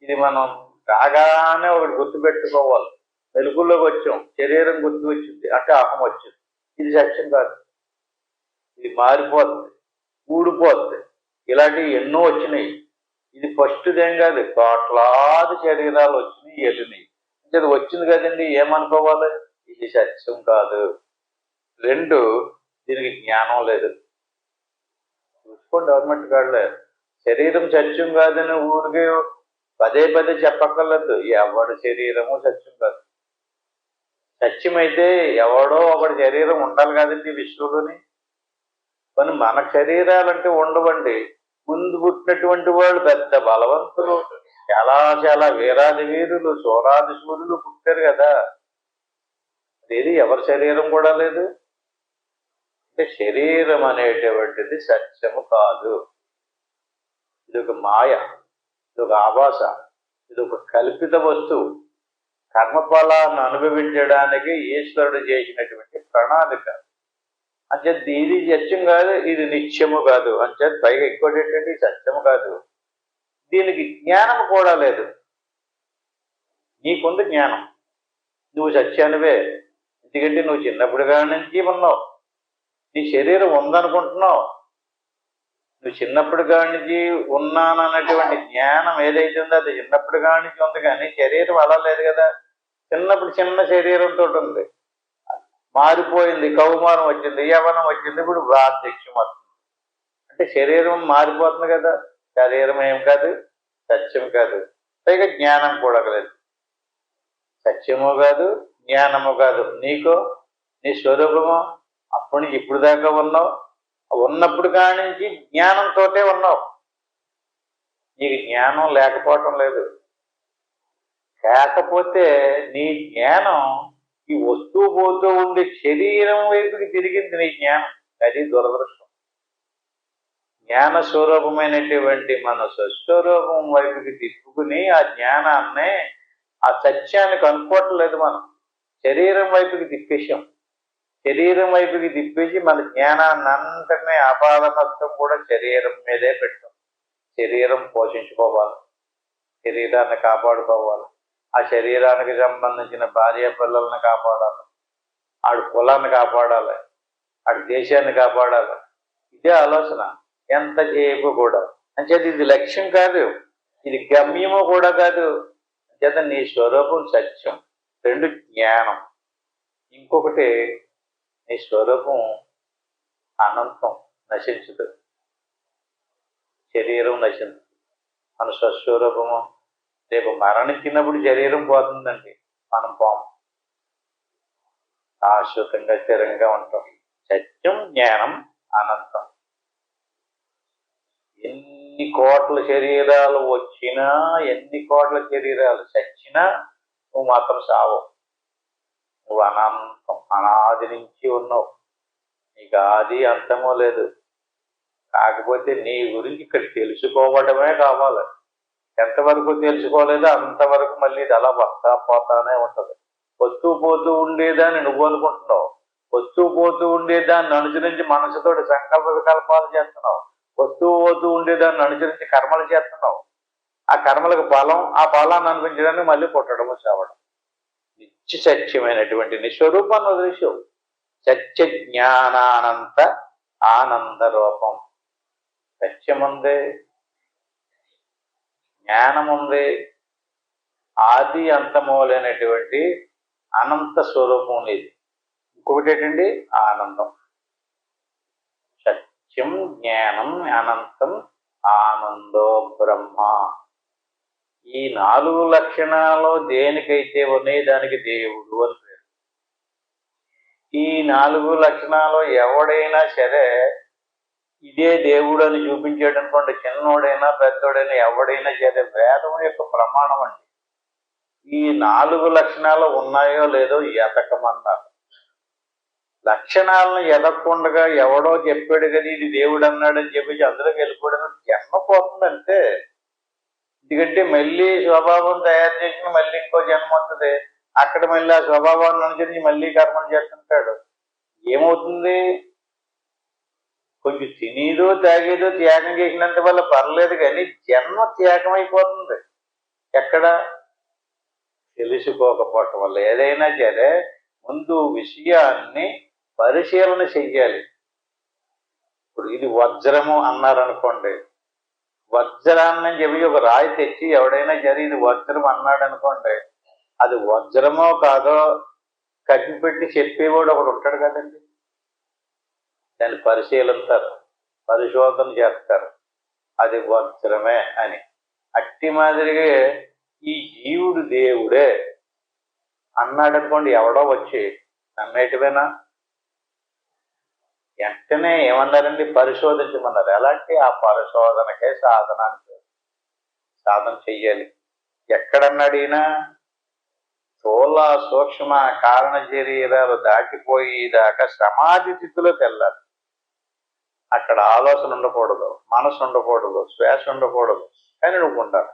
ఇది మనం రాగానే ఒకటి గుర్తుపెట్టుకోవాలి. వెలుగుల్లోకి వచ్చాం, శరీరం గుర్తు వచ్చింది అంటే అహం వచ్చింది, ఇది సత్యం కాదు. ఇది మారిపోతుంది, ఊడిపోతుంది. ఇలాంటివి ఎన్నో వచ్చినాయి. ఇది ఫస్ట్దేం కాదు, కోట్లాది శరీరాలు వచ్చినాయి, వెళ్ళినాయి. ఇది వచ్చింది కదండి, ఏమనుకోవాలి? ఇది సత్యం కాదు. 2, దీనికి జ్ఞానం లేదు. చూసుకోండి, గవర్నమెంట్ కాళ్ళే శరీరం సత్యం కాదని ఊరికే పదే పదే చెప్పక్కర్లేదు. ఎవడి శరీరము సత్యం కాదు. సత్యమైతే ఎవడో ఒకటి శరీరం ఉండాలి కదండి విశ్వంలోని. కానీ మన శరీరాలంటే ఉండవండి. ముందు పుట్టినటువంటి వాళ్ళు పెద్ద బలవంతులు, చాలా చాలా వీరాది వీరులు, సూరాది సూర్యులు పుట్టారు కదా. ఇది ఎవరి శరీరం కూడా లేదు. అంటే శరీరం అనేటువంటిది సత్యము కాదు. ఇది ఒక మాయ, ఇది ఒక ఆభాస, ఇది ఒక కల్పిత వస్తువు. కర్మఫలాన్ని అనుభవించడానికి ఈశ్వరుడు చేసినటువంటి ప్రణాళిక. అంచేత ఇది సత్యం కాదు, ఇది నిత్యము కాదు. అంచేత పైగా ఇంకోటి ఏంటంటే సత్యము కాదు, దీనికి జ్ఞానం కూడా లేదు. నీకుంది జ్ఞానం, నువ్వు సత్యానివే. ఎందుకంటే నువ్వు చిన్నప్పటి కాడి నుంచి ఉన్నావు, నీ శరీరం ఉందనుకుంటున్నావు. నువ్వు చిన్నప్పటి కాడి నుంచి ఉన్నానన్నటువంటి జ్ఞానం ఏదైతే ఉందో అది చిన్నప్పటి కాడి నుంచి ఉంది, కానీ శరీరం అలా లేదు కదా. చిన్నప్పుడు చిన్న శరీరంతో ఉంది, మారిపోయింది, కౌమారం వచ్చింది, యవనం వచ్చింది, ఇప్పుడు వార్ధక్యం వస్తుంది. అంటే శరీరం మారిపోతుంది కదా. శరీరం ఏం కాదు, సత్యం కాదు, పైగా జ్ఞానం కూడా లేదు. సత్యము కాదు, జ్ఞానము కాదు. నీకో నీ స్వరూపము అప్పటి నుంచి ఇప్పుడు దాకా ఉన్నావు, ఉన్నప్పుడు కాడి నుంచి జ్ఞానంతో ఉన్నావు. నీకు జ్ఞానం లేకపోవటం లేదు. కాకపోతే నీ జ్ఞానం ఈ వస్తువు పోతూ ఉండే శరీరం వైపుకి తిరిగింది నీ జ్ఞానం. అది దురదృష్టం. జ్ఞాన స్వరూపమైనటువంటి మన స్వస్వరూపం వైపుకి తిప్పుకుని ఆ జ్ఞానాన్ని, ఆ సత్యాన్ని కనుక్కోవట్లేదు. మనం శరీరం వైపుకి తిప్పేశాం. శరీరం వైపుకి తిప్పేసి మన జ్ఞానాన్ని అంతనే ఆపాదనత్వం కూడా శరీరం మీదే పెట్టాం. శరీరం పోషించుకోవాలి, శరీరాన్ని కాపాడుకోవాలి, ఆ శరీరానికి సంబంధించిన భార్య పిల్లల్ని కాపాడాలి, ఆడు కులాన్ని కాపాడాలి, ఆడు దేశాన్ని కాపాడాలి. ఇదే ఆలోచన ఎంతసేపు కూడా. అంచేది ఇది లక్ష్యం కాదు, ఇది గమ్యము కూడా కాదు. అంచేత నీ స్వరూపం సత్యం, రెండు జ్ఞానం, ఇంకొకటి నీ స్వరూపం అనంతం, నశించదు, శరీరం నశించదు. మన స్వస్వరూపము రేపు మరణించినప్పుడు శరీరం పోతుందండి, మనం పోము, శాశ్వతంగా స్థిరంగా ఉంటాం. సత్యం జ్ఞానం అనంతం. ఎన్ని కోట్ల శరీరాలు వచ్చినా, ఎన్ని కోట్ల శరీరాలు చచ్చినా నువ్వు మాత్రం సావు. నువ్వు అనంతం, అనాది నుంచి ఉన్నావు, నీకు ఆది అంతమో లేదు. కాకపోతే నీ గురించి ఇక్కడ తెలుసుకోవడమే కావాలి. ఎంతవరకు తెలుసుకోలేదో అంతవరకు మళ్ళీ ఇది అలా వస్తా పోతానే ఉంటుంది. వస్తూ పోతూ ఉండేదాన్ని నువ్వు అనుకుంటున్నావు, వస్తూ పోతూ ఉండేదాన్ని అనుసరించి మనసుతోటి సంకల్ప వికల్పాలు చేస్తున్నావు, వస్తూ పోతూ ఉండేదాన్ని అనుసరించి కర్మలు చేస్తున్నావు. ఆ కర్మలకు ఫలం, ఆ ఫలాన్ని అనిపించడానికి మళ్ళీ పుట్టడము చావడం. నిత్య సత్యమైనటువంటి నిస్వరూపాన్ని వదిలేసావు. సత్య జ్ఞానానంత ఆనంద రూపం. సత్యముంది, జ్ఞానముంది, ఆది అంతము లేనటువంటి అనంత స్వరూపం లేదు. ఇంకొకటి ఏంటండి? ఆనందం. సత్యం జ్ఞానం అనంతం ఆనందో బ్రహ్మ. ఈ 4 లక్షణాలు దేనికైతే ఉన్నాయి దానికి దేవుడు అని పేరు. ఈ 4 లక్షణాలు ఎవడైనా సరే ఇదే దేవుడు అని చూపించాడు అనుకోండి, చిన్నోడైనా పెద్దోడైనా ఎవడైనా సరే, వేదం యొక్క ప్రమాణం అండి. ఈ 4 లక్షణాలు ఉన్నాయో లేదో ఎతకమన్నారు. లక్షణాలను ఎదగకుండా ఎవడో చెప్పాడు కదా ఇది దేవుడు అన్నాడని చెప్పేసి అందులోకి వెళ్ళిపోవడం జన్మ పోతుందంటే. ఎందుకంటే మళ్ళీ స్వభావం తయారు చేసిన మళ్ళీ ఇంకో జన్మ వస్తుంది, అక్కడ మళ్ళీ ఆ స్వభావాన్ని అనుసరించి మళ్ళీ కర్మలు చేస్తుంటాడు. ఏమవుతుంది? కొంచెం తినేదో తాగేదో త్యాగం చేసినంత వల్ల పర్లేదు, కానీ జన్మ త్యాగం అయిపోతుంది. ఎక్కడ? తెలుసుకోకపోవటం వల్ల. ఏదైనా సరే ముందు విషయాన్ని పరిశీలన చెయ్యాలి. ఇప్పుడు ఇది వజ్రము అన్నారనుకోండి, వజ్రాన్ని చెప్పి ఒక రాయి తెచ్చి ఎవడైనా సరే ఇది వజ్రం అన్నాడు అనుకోండి, అది వజ్రమో కాదో కట్టిపెట్టి చెప్పేవాడు ఒకడు ఉంటాడు కదండి. దాన్ని పరిశీలిస్తారు, పరిశోధన చేస్తారు, అది వజ్రమే అని. అట్టి మాదిరిగా ఈ జీవుడు దేవుడే అన్నాడు అనుకోండి, ఎవడో వచ్చి నమ్మేటివేనా? వెంటనే ఏమన్నారండి? పరిశోధించమన్నారు. ఎలాంటి? ఆ పరిశోధనకే సాధన అని సాధన చెయ్యాలి. ఎక్కడన్నాడు ఈయన? స్థూల సూక్ష్మ కారణ శరీరాలు దాటిపోయేదాకా సమాధి స్థితిలోకి వెళ్ళాలి. అక్కడ ఆలోచన ఉండకూడదు, మనసు ఉండకూడదు, శ్వాస ఉండకూడదు, కానీ నువ్వు ఉండాలి.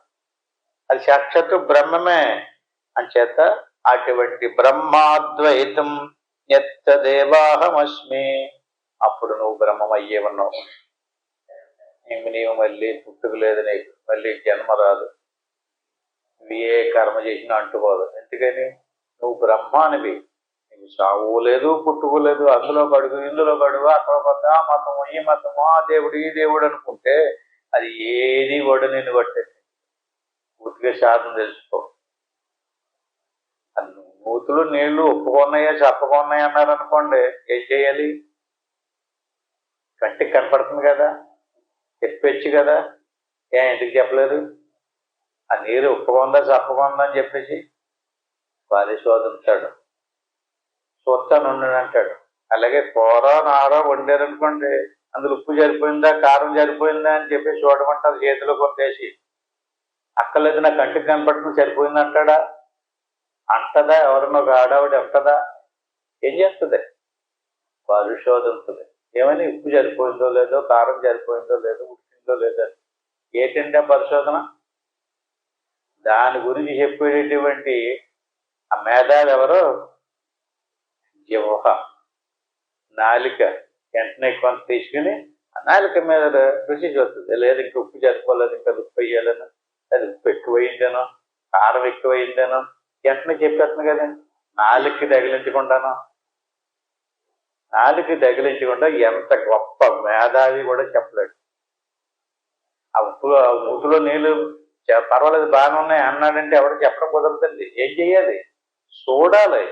అది సాక్షాత్తు బ్రహ్మమే. అంచేత అటువంటి బ్రహ్మాద్వైతం యత్తదేవాహమస్మి. అప్పుడు నువ్వు బ్రహ్మం అయ్యే ఉన్నావు. నీవు మళ్ళీ పుట్టుకలేదు, నీకు మళ్ళీ జన్మ రాదు, నువ్వు ఏ కర్మ చేసినా అంటుకోదు. ఎందుకని? నువ్వు బ్రహ్మానివి. నీకు సాగు లేదు, పుట్టుకోలేదు. అందులో కడుగు, ఇందులో కడుగు, అక్కడ కొత్త ఆ మతము, ఈ మతము, ఆ దేవుడు, ఈ దేవుడు అనుకుంటే అది ఏది కూడా నిన్ను కొట్టేది. పూర్తిగా శాతం తెలుసుకో. నూతులు నీళ్లు ఒప్పుకున్నాయా చెప్పకున్నాయి అన్నారు అనుకోండి, ఏం చేయాలి? కంటికి కనపడుతుంది కదా, చెప్పచ్చు కదా. ఎందుకు చెప్పలేదు? ఆ నీరు ఉప్పుకుందా చెప్పకుందా అని చెప్పేసి పరిశోధించాడు. చూస్తాను అంటాడు. అలాగే కూర నారో వండారనుకోండి, అందులో ఉప్పు సరిపోయిందా కారం సరిపోయిందా అని చెప్పేసి చూడమంటారు చేతిలో కొట్టేసి. అక్కర్లేదు, నా కంటికి కనపడుతుంది సరిపోయింది అంటాడా? అంటదా? ఎవరన్నా ఒక ఆడావిడ అంటదా? ఏం చేస్తుంది? పరిశోధిస్తుంది. ఏమని? ఉప్పు సరిపోయిందో లేదో, కారం సరిపోయిందో లేదో, ఉడికిందో లేదో. ఏంటంటే పరిశోధన? దాని గురించి చెప్పేటటువంటి ఆ మేధావి ఎవరు? జిహ్వ, నాలిక. వెంటనే కొంత తీసుకుని నాలుక మీద రుచి చూస్తుంది, లేదు ఇంకా ఉప్పు సరిపోలేదు, ఇంకా ఉప్పు వేయాలను, అది ఉప్పు ఎక్కువైందేనో, కారం ఎక్కువైందేనో వెంటనే చెప్పేస్తుంది కదండి. నాలుగుకి తగిలించకుండాను, నాలుగుకి తగిలించకుండా ఎంత గొప్ప మేధావి కూడా చెప్పలేడు. ఆ ఉప్పు మూతిలో నీళ్ళు పర్వాలేదు బాగానే ఉన్నాయి అన్నాడంటే ఎవరు చెప్పడం కుదరదండి. ఏం చెయ్యాలి? చూడాలి.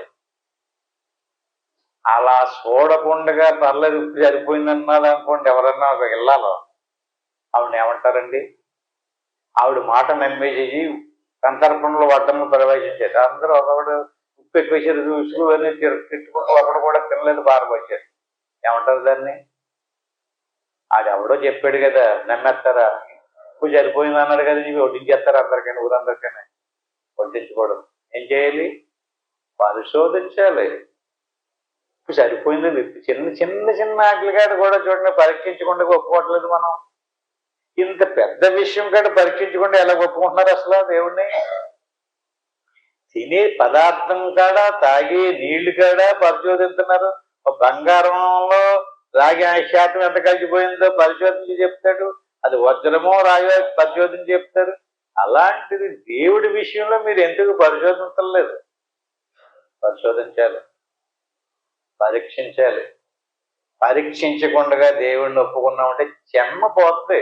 అలా చూడకుండా పర్లేదు ఉప్పు సరిపోయింది అన్నాడు అనుకోండి, ఎవరన్నా ఒక ఇళ్ళలో ఆవిడని ఏమంటారండి? ఆవిడ మాట నమ్మేసేసి సందర్భంలో వడ్డము ప్రవేశించారు. అందరూ ఒకడు ఉప్పు ఎక్కువేసారు చూసుకు అని తిట్టుకుంటూ ఒకడు కూడా తినలేదు పారపోయారు. ఏమంటారు దాన్ని? అది ఎవడో చెప్పాడు కదా, నమ్మేస్తారా? ఉప్పు సరిపోయింది అన్నాడు కదా, నీకు వడ్డించేస్తారు అందరికైనా, ఊరందరికైనా. వడ్డించకూడదు. ఏం చేయాలి? పరిశోధించాలి. ఉప్పు సరిపోయింది. చిన్న చిన్న చిన్న ఆటలు కూడా చూడండి, పరీక్షించకుండా ఒప్పుకోవట్లేదు మనం. ఇంత పెద్ద విషయం కాడ పరీక్షించకుండా ఎలా ఒప్పుకుంటున్నారు అసలు దేవుణ్ణి? తినే పదార్థం కాడ, తాగే నీళ్లు కాడ పరిశోధిస్తున్నారు. బంగారంలో రాగి శాతం ఎంత కలిసిపోయిందో పరిశోధించి చెప్తాడు, అది వజ్రమో రాయో పరిశోధించి చెప్తారు. అలాంటిది దేవుడి విషయంలో మీరు ఎందుకు పరిశోధించలేదు? పరిశోధించాలి, పరీక్షించాలి. పరీక్షించకుండా దేవుడిని ఒప్పుకున్నామంటే జన్మ పోతుంది.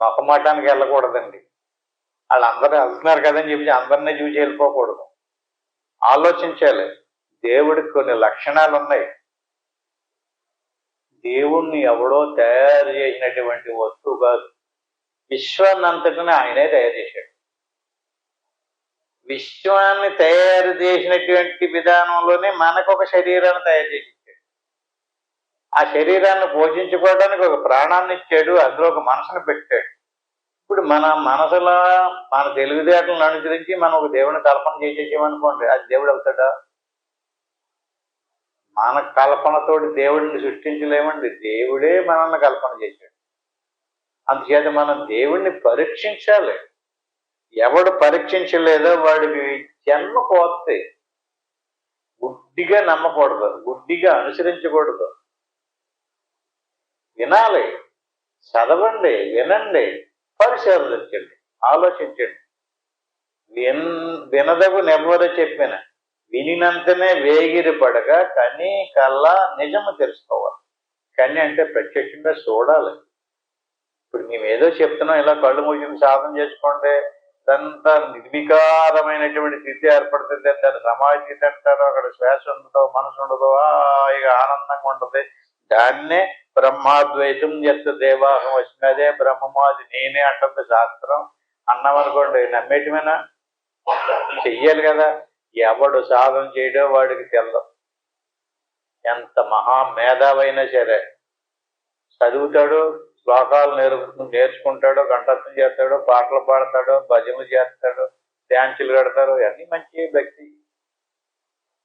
మొక్కమాటానికి వెళ్ళకూడదండి. వాళ్ళందరూ వెళ్తున్నారు కదని చెప్పి అందరినీ చూసి వెళ్ళిపోకూడదు. ఆలోచించాలి. దేవుడికి కొన్ని లక్షణాలు ఉన్నాయి. దేవుణ్ణి ఎవడో తయారు చేసినటువంటి వస్తువు కాదు, విశ్వాన్ని అంతటిని ఆయనే తయారు చేశాడు. విశ్వాన్ని తయారు చేసినటువంటి విధానంలోనే మనకు ఒక శరీరాన్ని తయారు చేసి ఇచ్చాడు. ఆ శరీరాన్ని పోషించుకోవడానికి ఒక ప్రాణాన్ని ఇచ్చాడు, అందులో ఒక మనసును పెట్టాడు. ఇప్పుడు మన మనసులో మన తెలివితేటలను అనుసరించి మనం ఒక దేవుని కల్పన చేసేసామనుకోండి, అది దేవుడు అవుతాడా? మన కల్పనతోటి దేవుడిని సృష్టించలేమండి. దేవుడే మనల్ని కల్పన చేశాడు. అందుచేత మనం దేవుణ్ణి పరీక్షించాలి. ఎవడు పరీక్షించలేదో వాడికి జన్మ పోతే. గుడ్డిగా నమ్మకూడదు, గుడ్డిగా అనుసరించకూడదు. వినాలి, చదవండి, వినండి, పరిశోధించండి, ఆలోచించండి. వినదగు నెవ్వరు చెప్పిన వినినంతనే వేగిరి పడక కని కల్లా నిజము తెలుసుకోవాలి. కని అంటే ప్రత్యక్షంగా చూడాలి. ఇప్పుడు మేము ఏదో చెప్తున్నాం, ఇలా కళ్ళు మూసుకుని సాధన చేసుకోండి, ఇదంతా నిర్వికారమైనటువంటి స్థితి ఏర్పడుతుంది. దాన్ని సమాధి స్థితి అంటారు. అక్కడ శ్వాస ఉండదు, మనసు ఉండదు, ఇక ఆనందంగా ఉంటుంది. దాన్నే బ్రహ్మాద్వైతం ఎత్త దేవాహం వచ్చింది, అదే బ్రహ్మము, అది నేనే అంటుంది శాస్త్రం. అన్నామనుకోండి, నమ్మేటమేనా? చెయ్యాలి కదా. ఎవడు సాధన చేయడో వాడికి తెలదు. ఎంత మహామేధావైనా సరే చదువుతాడు, శ్లోకాలు నేర్చుకుంటాడు, కంఠస్థం చేస్తాడు, పాటలు పాడతాడు, భజనలు చేస్తాడు, డ్యాన్సులు కడతారు, అన్నీ మంచి భక్తి.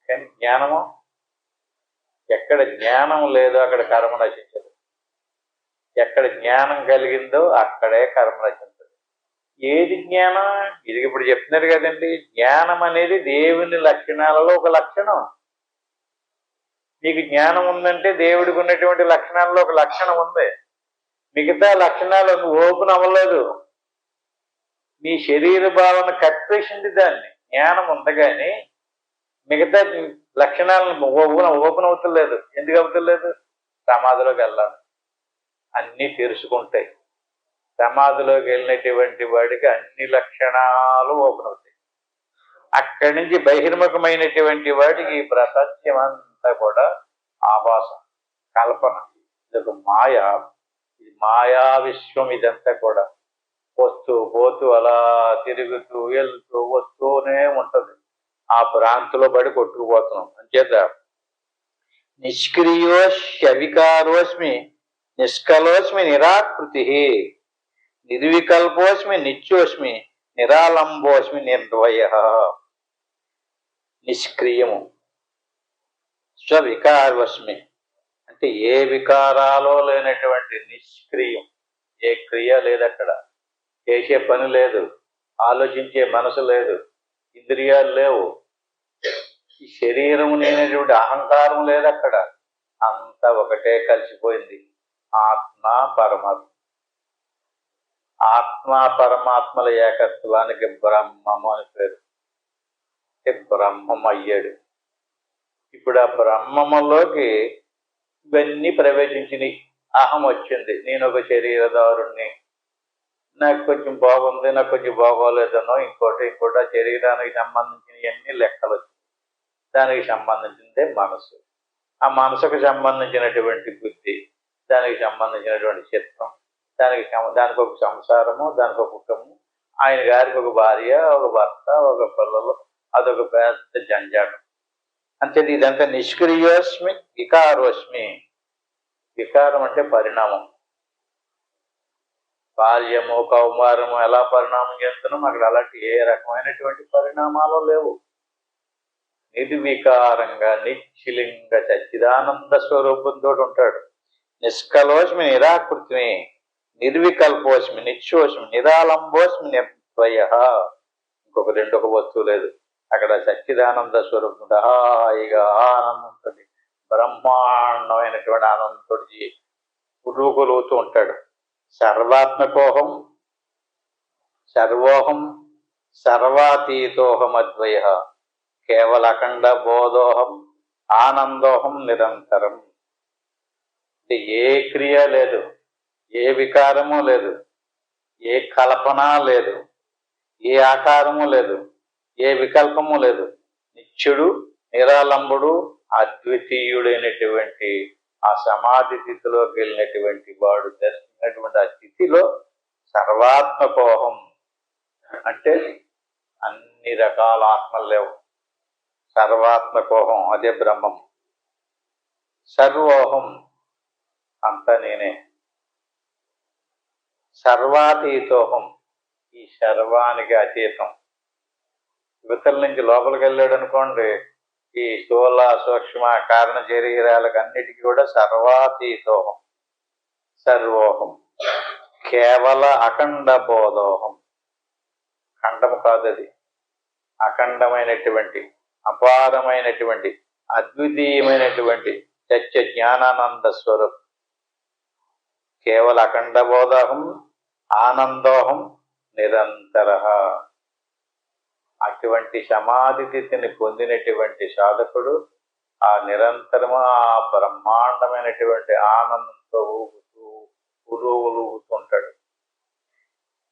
కానీ జ్ఞానము ఎక్కడ జ్ఞానం లేదో అక్కడ కర్మ నశించదు. ఎక్కడ జ్ఞానం కలిగిందో అక్కడే కర్మ నశించదు. ఏది జ్ఞానం? ఇది ఇప్పుడు చెప్తున్నారు కదండి. జ్ఞానం అనేది దేవుని లక్షణాలలో ఒక లక్షణం. మీకు జ్ఞానం ఉందంటే దేవుడికి ఉన్నటువంటి లక్షణాలలో ఒక లక్షణం ఉంది. మిగతా లక్షణాలు ఓపెన్ అవ్వలేదు. మీ శరీర భావన కప్పేసింది దాన్ని. జ్ఞానం ఉంది కానీ మిగతా లక్షణాలను ఓపెన్ అవుతలేదు. ఎందుకు అవుతలేదు? సమాధిలోకి వెళ్ళాలి, అన్నీ తెరుచుకుంటాయి. సమాధిలోకి వెళ్ళినటువంటి వాడికి అన్ని లక్షణాలు ఓపెన్ అవుతాయి. అక్కడి నుంచి బహిర్ముఖమైనటువంటి వాడికి ఈ ప్రపంచం అంతా కూడా ఆభాసం, కల్పన, ఇదొక మాయ. ఇది మాయా విశ్వం. ఇదంతా కూడా వస్తూ పోతూ అలా తిరుగుతూ వెళ్తూ వస్తూనే ఉంటది. ఆ భ్రాంతిలో పడి కొట్టుకుపోతున్నాం. అంచేత నిష్క్రియోష్యవికారోస్మి నిష్కలోస్మి నిరాకృతి నిర్వికల్పోస్మి నిత్యోస్మి నిరాలంబోస్మి నిర్ద్వయ. నిష్క్రియము, స్వవికారోస్మి అంటే ఏ వికారాలో లేనటువంటి నిష్క్రియం. ఏ క్రియ లేదు అక్కడ, చేసే పని లేదు, ఆలోచించే మనసు లేదు, ఇంద్రియాలు లేవు, ఈ శరీరము లేనటువంటి అహంకారం లేదు అక్కడ. అంతా ఒకటే కలిసిపోయింది. ఆత్మ పరమాత్మ. ఆత్మ పరమాత్మల ఏకత్వానికి బ్రహ్మము అని పేరు. బ్రహ్మం అయ్యాడు. ఇప్పుడు ఆ బ్రహ్మములోకి ఇవన్నీ ప్రవేశించినాయి. అహం వచ్చింది, నేను ఒక శరీరదారుణ్ణి, నాకు కొంచెం బాగుంది, నాకు కొంచెం బాగోలేదనో ఇంకోటి ఆ శరీరానికి సంబంధించినవన్నీ లెక్కలు వచ్చింది. దానికి సంబంధించిందే మనసు, ఆ మనసుకు సంబంధించినటువంటి బుద్ధి, దానికి సంబంధించినటువంటి చిత్తం, దానికి ఒక సంసారము, దానికి ఒక కుటుంబం, ఆయన గారికి ఒక భార్య, ఒక భర్త, ఒక పిల్లలు, అదొక పెద్ద జంజాటం. అంతే. ఇదంతా నిష్క్రియోస్మి వికారోస్మి. వికారం అంటే పరిణామం. బాల్యము కౌమారము ఎలా పరిణామం చెందుతున్నాం, అక్కడ అలాంటి ఏ రకమైనటువంటి పరిణామాలు లేవు. నిర్వికారంగా నిశ్చిలింగ సచ్చిదానంద స్వరూపంతో ఉంటాడు. నిష్కలోస్మి నిరాకృతిని, నిర్వికల్పోస్మి నిత్యోస్మి నిరాలంబోస్మి నిర్ద్వయ. ఇంకొక రెండొక వస్తువు లేదు. అక్కడ సచ్చిదానంద స్వరూపం హాయిగా ఆనందంతో బ్రహ్మాండమైనటువంటి ఆనందంతో పురుగులుతూ ఉంటాడు. సర్వాత్మకోహం సర్వోహం సర్వాతీతోహం అద్వయ కేవల అఖండ బోధోహం ఆనందోహం నిరంతరం. ఏ క్రియ లేదు, ఏ వికారము లేదు, ఏ కల్పన లేదు, ఏ ఆకారము లేదు, ఏ వికల్పము లేదు. నిత్యుడు, నిరాలంబుడు, అద్వితీయుడైనటువంటి ఆ సమాధి స్థితిలోకి వెళ్ళినటువంటి వాడు దర్శించినటువంటి ఆ స్థితిలో సర్వాత్మకోహం అంటే అన్ని రకాల ఆత్మలు లేవు. సర్వాత్మకోహం అదే బ్రహ్మం. సర్వోహం అంతా నేనే. సర్వాతీతోహం ఈ సర్వానికి అతీతం. యువతల నుంచి లోపలికి వెళ్ళాడు అనుకోండి, ఈ స్థూల సూక్ష్మ కారణ శరీరాలకు అన్నిటికీ కూడా సర్వాతీతోహం సర్వోహం. కేవల అఖండ బోధోహం. ఖండము కాదు అది, అఖండమైనటువంటి అపారమైనటువంటి అద్వితీయమైనటువంటి సత్య జ్ఞానానంద స్వరూపం. కేవల అఖండ బోధోహం ఆనందోహం నిరంతర. అటువంటి సమాధి స్థితిని పొందినటువంటి సాధకుడు ఆ నిరంతరము ఆ బ్రహ్మాండమైనటువంటి ఆనందంతో ఊగుతూ ఉరువులుగుతుంటాడు.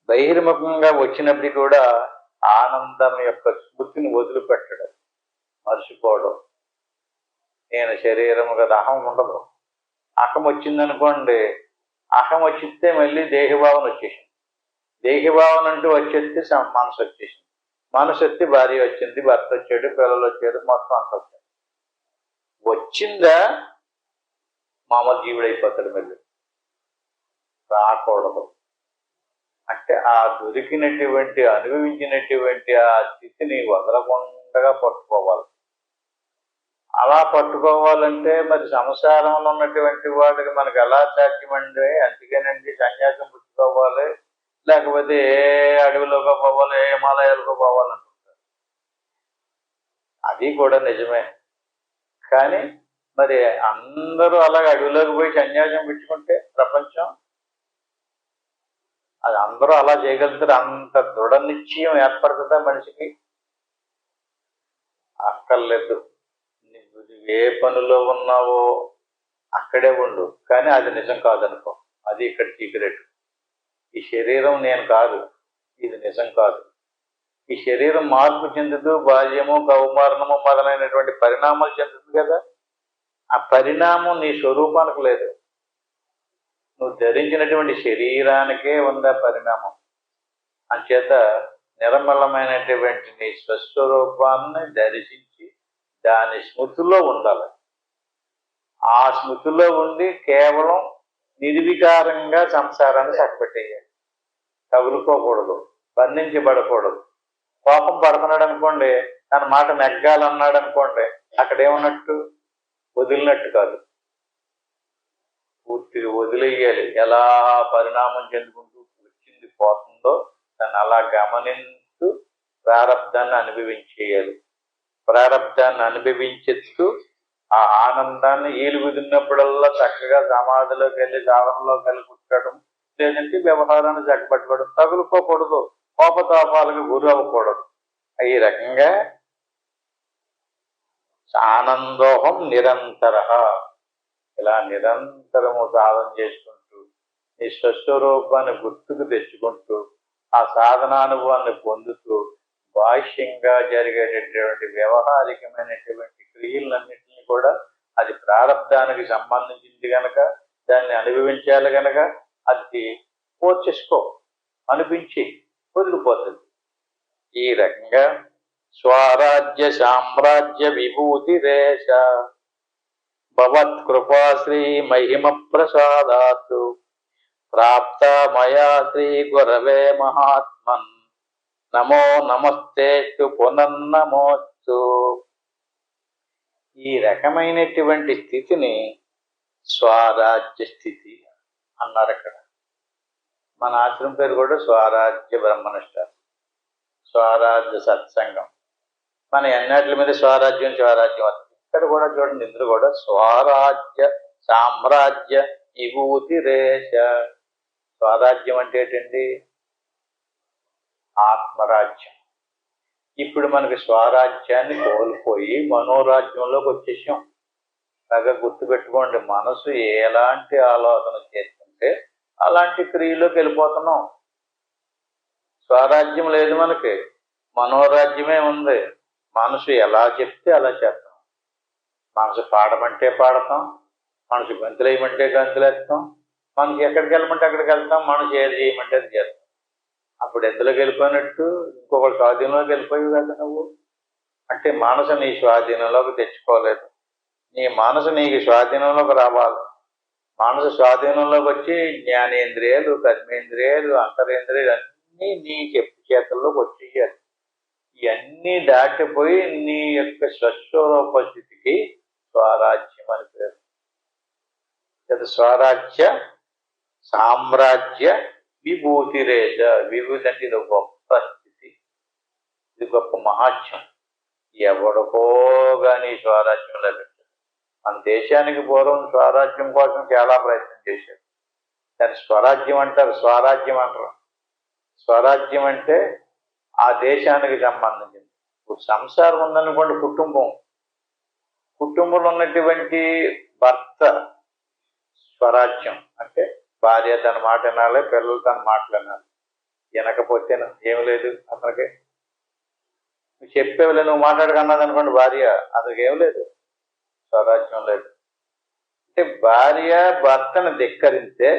బహిర్ముఖంగా వచ్చినప్పటికీ కూడా ఆనందం యొక్క స్మృతిని వదిలిపెట్టడం, మర్చిపోవడం. నేను శరీరము కదా, అహం ఉండదు. అహం వచ్చిందనుకోండి, అహం వచ్చిస్తే మళ్ళీ దేహభావన వచ్చేసింది. దేహభావన అంటూ వచ్చేస్తే మనసు వచ్చేసింది. మనసు వచ్చి భార్య వచ్చింది, భర్త వచ్చాడు, పిల్లలు వచ్చాడు, మొత్తం అంత వచ్చాడు. వచ్చిందా మామూలు జీవుడైపోతాడు. మళ్ళీ రాకూడదు. అంటే ఆ దొరికినటువంటి అనుభవించినటువంటి ఆ స్థితిని వదలకుండా పట్టుకోవాలి. అలా పట్టుకోవాలంటే మరి సంసారంలో ఉన్నటువంటి వాడికి మనకు ఎలా సాధ్యమండి? అందుకేనండి సన్యాసం పుచ్చుకోవాలి, లేకపోతే ఏ అడవిలోకి పోవాలి, ఏ హిమాలయాలకు పోవాలనుకుంటారు. అది కూడా నిజమే. కానీ మరి అందరూ అలాగే అడవిలోకి పోయి సన్యాసం పుచ్చుకుంటే ప్రపంచం అది అందరూ అలా చేయగలుగుతారు? అంత దృఢ నిశ్చయం ఏర్పడుతుందా మనిషికి? అక్కర్లేదు. నువ్వు ఏ పనిలో ఉన్నావో అక్కడే ఉండు, కానీ అది నిజం కాదనుకో. అది ఇక్కడ సీక్రెట్. ఈ శరీరం నేను కాదు, ఇది నిజం కాదు. ఈ శరీరం మార్పు చెందుతూ బాల్యము కౌమారణము మొదలైనటువంటి పరిణామాలు చెందుతుంది కదా. ఆ పరిణామం నీ స్వరూపానికి లేదు. నువ్వు ధరించినటువంటి శరీరానికే ఉందా పరిణామం. అంచేత నిర్మలమైనటువంటి నీ స్వస్వరూపాన్ని దర్శించి దాని స్మృతిలో ఉండాలి. ఆ స్మృతిలో ఉండి కేవలం నిర్వికారంగా సంసారాన్ని చక్కబెట్టేయాలి. తగులుకోకూడదు, బంధించబడకూడదు. కోపం పడుతున్నాడు అనుకోండి, తన మాట నెగ్గాలన్నాడు అనుకోండి, అక్కడ ఏమన్నట్టు? వదిలినట్టు కాదు, పూర్తిగా వదిలేయాలి. ఎలా పరిణామం చెందుకుంటూ వచ్చింది పోతుందో దాన్ని అలా గమనిస్తూ ప్రారంధాన్ని అనుభవించేయాలి. ప్రారంధాన్ని అనుభవించేస్తూ ఆ ఆనందాన్ని ఈలుగుతున్నప్పుడల్లా చక్కగా సమాధిలోకి వెళ్ళి సాధనలోకి వెళ్ళి కూర్చోడం, లేదంటే వ్యవహారాన్ని చక్కబట్టుకోవడం, తగులుకోకూడదు, కోపతాపాలకు గురి అవ్వకూడదు. ఈ రకంగా ఆనందోహం నిరంతర, ఇలా నిరంతరము సాధన చేసుకుంటూ నీ స్వస్వరూపాన్ని గుర్తుకు తెచ్చుకుంటూ ఆ సాధనానుభవాన్ని పొందుతూ బాహ్యంగా జరిగేటటువంటి వ్యవహారికమైనటువంటి క్రియలన్నింటినీ కూడా అది ప్రారంధానికి సంబంధించింది గనక దాన్ని అనుభవించాలి గనక అది పోర్చేసుకో అనిపించి వదిలిపోతుంది. ఈ రకంగా స్వరాజ్య సామ్రాజ్య విభూతి రేష భవత్కృపాశ్రీ మహిమ ప్రసాదాత్ ప్రాప్త మయా శ్రీ గురవే మహాత్మన్ నమో నమస్తేస్తు పునర్నమోస్తు. ఈ రకమైనటువంటి స్థితిని స్వరాజ్య స్థితి అన్నారు. అక్కడ మన ఆశ్రమం పేరు కూడా స్వరాజ్య బ్రహ్మనిష్ట, స్వరాజ్య సత్సంగం. మన ఎన్నట్ల మీద స్వరాజ్యం స్వరాజ్యం. ఇక్కడ కూడా చూడండి, ఇందులో కూడా స్వరాజ్య సామ్రాజ్య విభూతి రేష. స్వరాజ్యం అంటే ఏంటండి? ఆత్మరాజ్యం. ఇప్పుడు మనకి స్వరాజ్యాన్ని కోల్పోయి మనోరాజ్యంలోకి వచ్చేసాం. బాగా గుర్తుపెట్టుకోండి, మనసు ఎలాంటి ఆలోచన చేస్తుంటే అలాంటి క్రియలోకి వెళ్ళిపోతున్నాం. స్వరాజ్యం లేదు మనకి, మనోరాజ్యమే ఉంది. మనసు ఎలా చెప్తే అలా చేస్తాం. మనసు పాడమంటే పాడతాం, మనసు గంతులేయమంటే గంతులేస్తాం, మనసు ఎక్కడికి వెళ్ళమంటే అక్కడికి వెళ్తాం, మనసు ఏది చేయమంటే అది చేస్తాం. అప్పుడు ఎందులోకి వెళ్ళిపోయినట్టు? ఇంకొకటి స్వాధీనంలోకి వెళ్ళిపోయి కదా నువ్వు. అంటే మనసు నీ స్వాధీనంలోకి తెచ్చుకోలేదు. నీ మనసు నీకు స్వాధీనంలోకి రావాలి. మనసు స్వాధీనంలోకి వచ్చి జ్ఞానేంద్రియాలు, కర్మేంద్రియాలు, అంతరేంద్రియాలు అన్నీ నీ చేతుల్లోకి వచ్చేయాలి. ఇవన్నీ దాటిపోయి నీ యొక్క స్వస్వరూపస్థితికి స్వరాజ్యం అని పేరు. స్వరాజ్య సామ్రాజ్య విభూతి రేష. విభూతి అంటే ఇది గొప్ప స్థితి, ఇది గొప్ప మహాత్యం. ఎవడికో కానీ స్వరాజ్యం లభించదు. మన దేశానికి పూర్వం స్వరాజ్యం కోసం చాలా ప్రయత్నం చేశారు. దాన్ని స్వరాజ్యం అంటారు, స్వరాజ్యం అంటారు. స్వరాజ్యం అంటే ఆ దేశానికి సంబంధించింది. ఇప్పుడు సంసారం ఉందనుకోండి, కుటుంబంలో ఉన్నటువంటి భర్త స్వరాజ్యం. అంటే భార్య తన మాట వినాలి, పిల్లలు తన మాటలు వినాలి. వినకపోతే ఏమి లేదు అతనికి. నువ్వు చెప్పేవాళ్ళు నువ్వు మాట్లాడకన్నది అనుకోండి భార్య, అతనికి ఏం లేదు, స్వరాజ్యం లేదు. అంటే భార్య భర్తను ధిక్కరిస్తే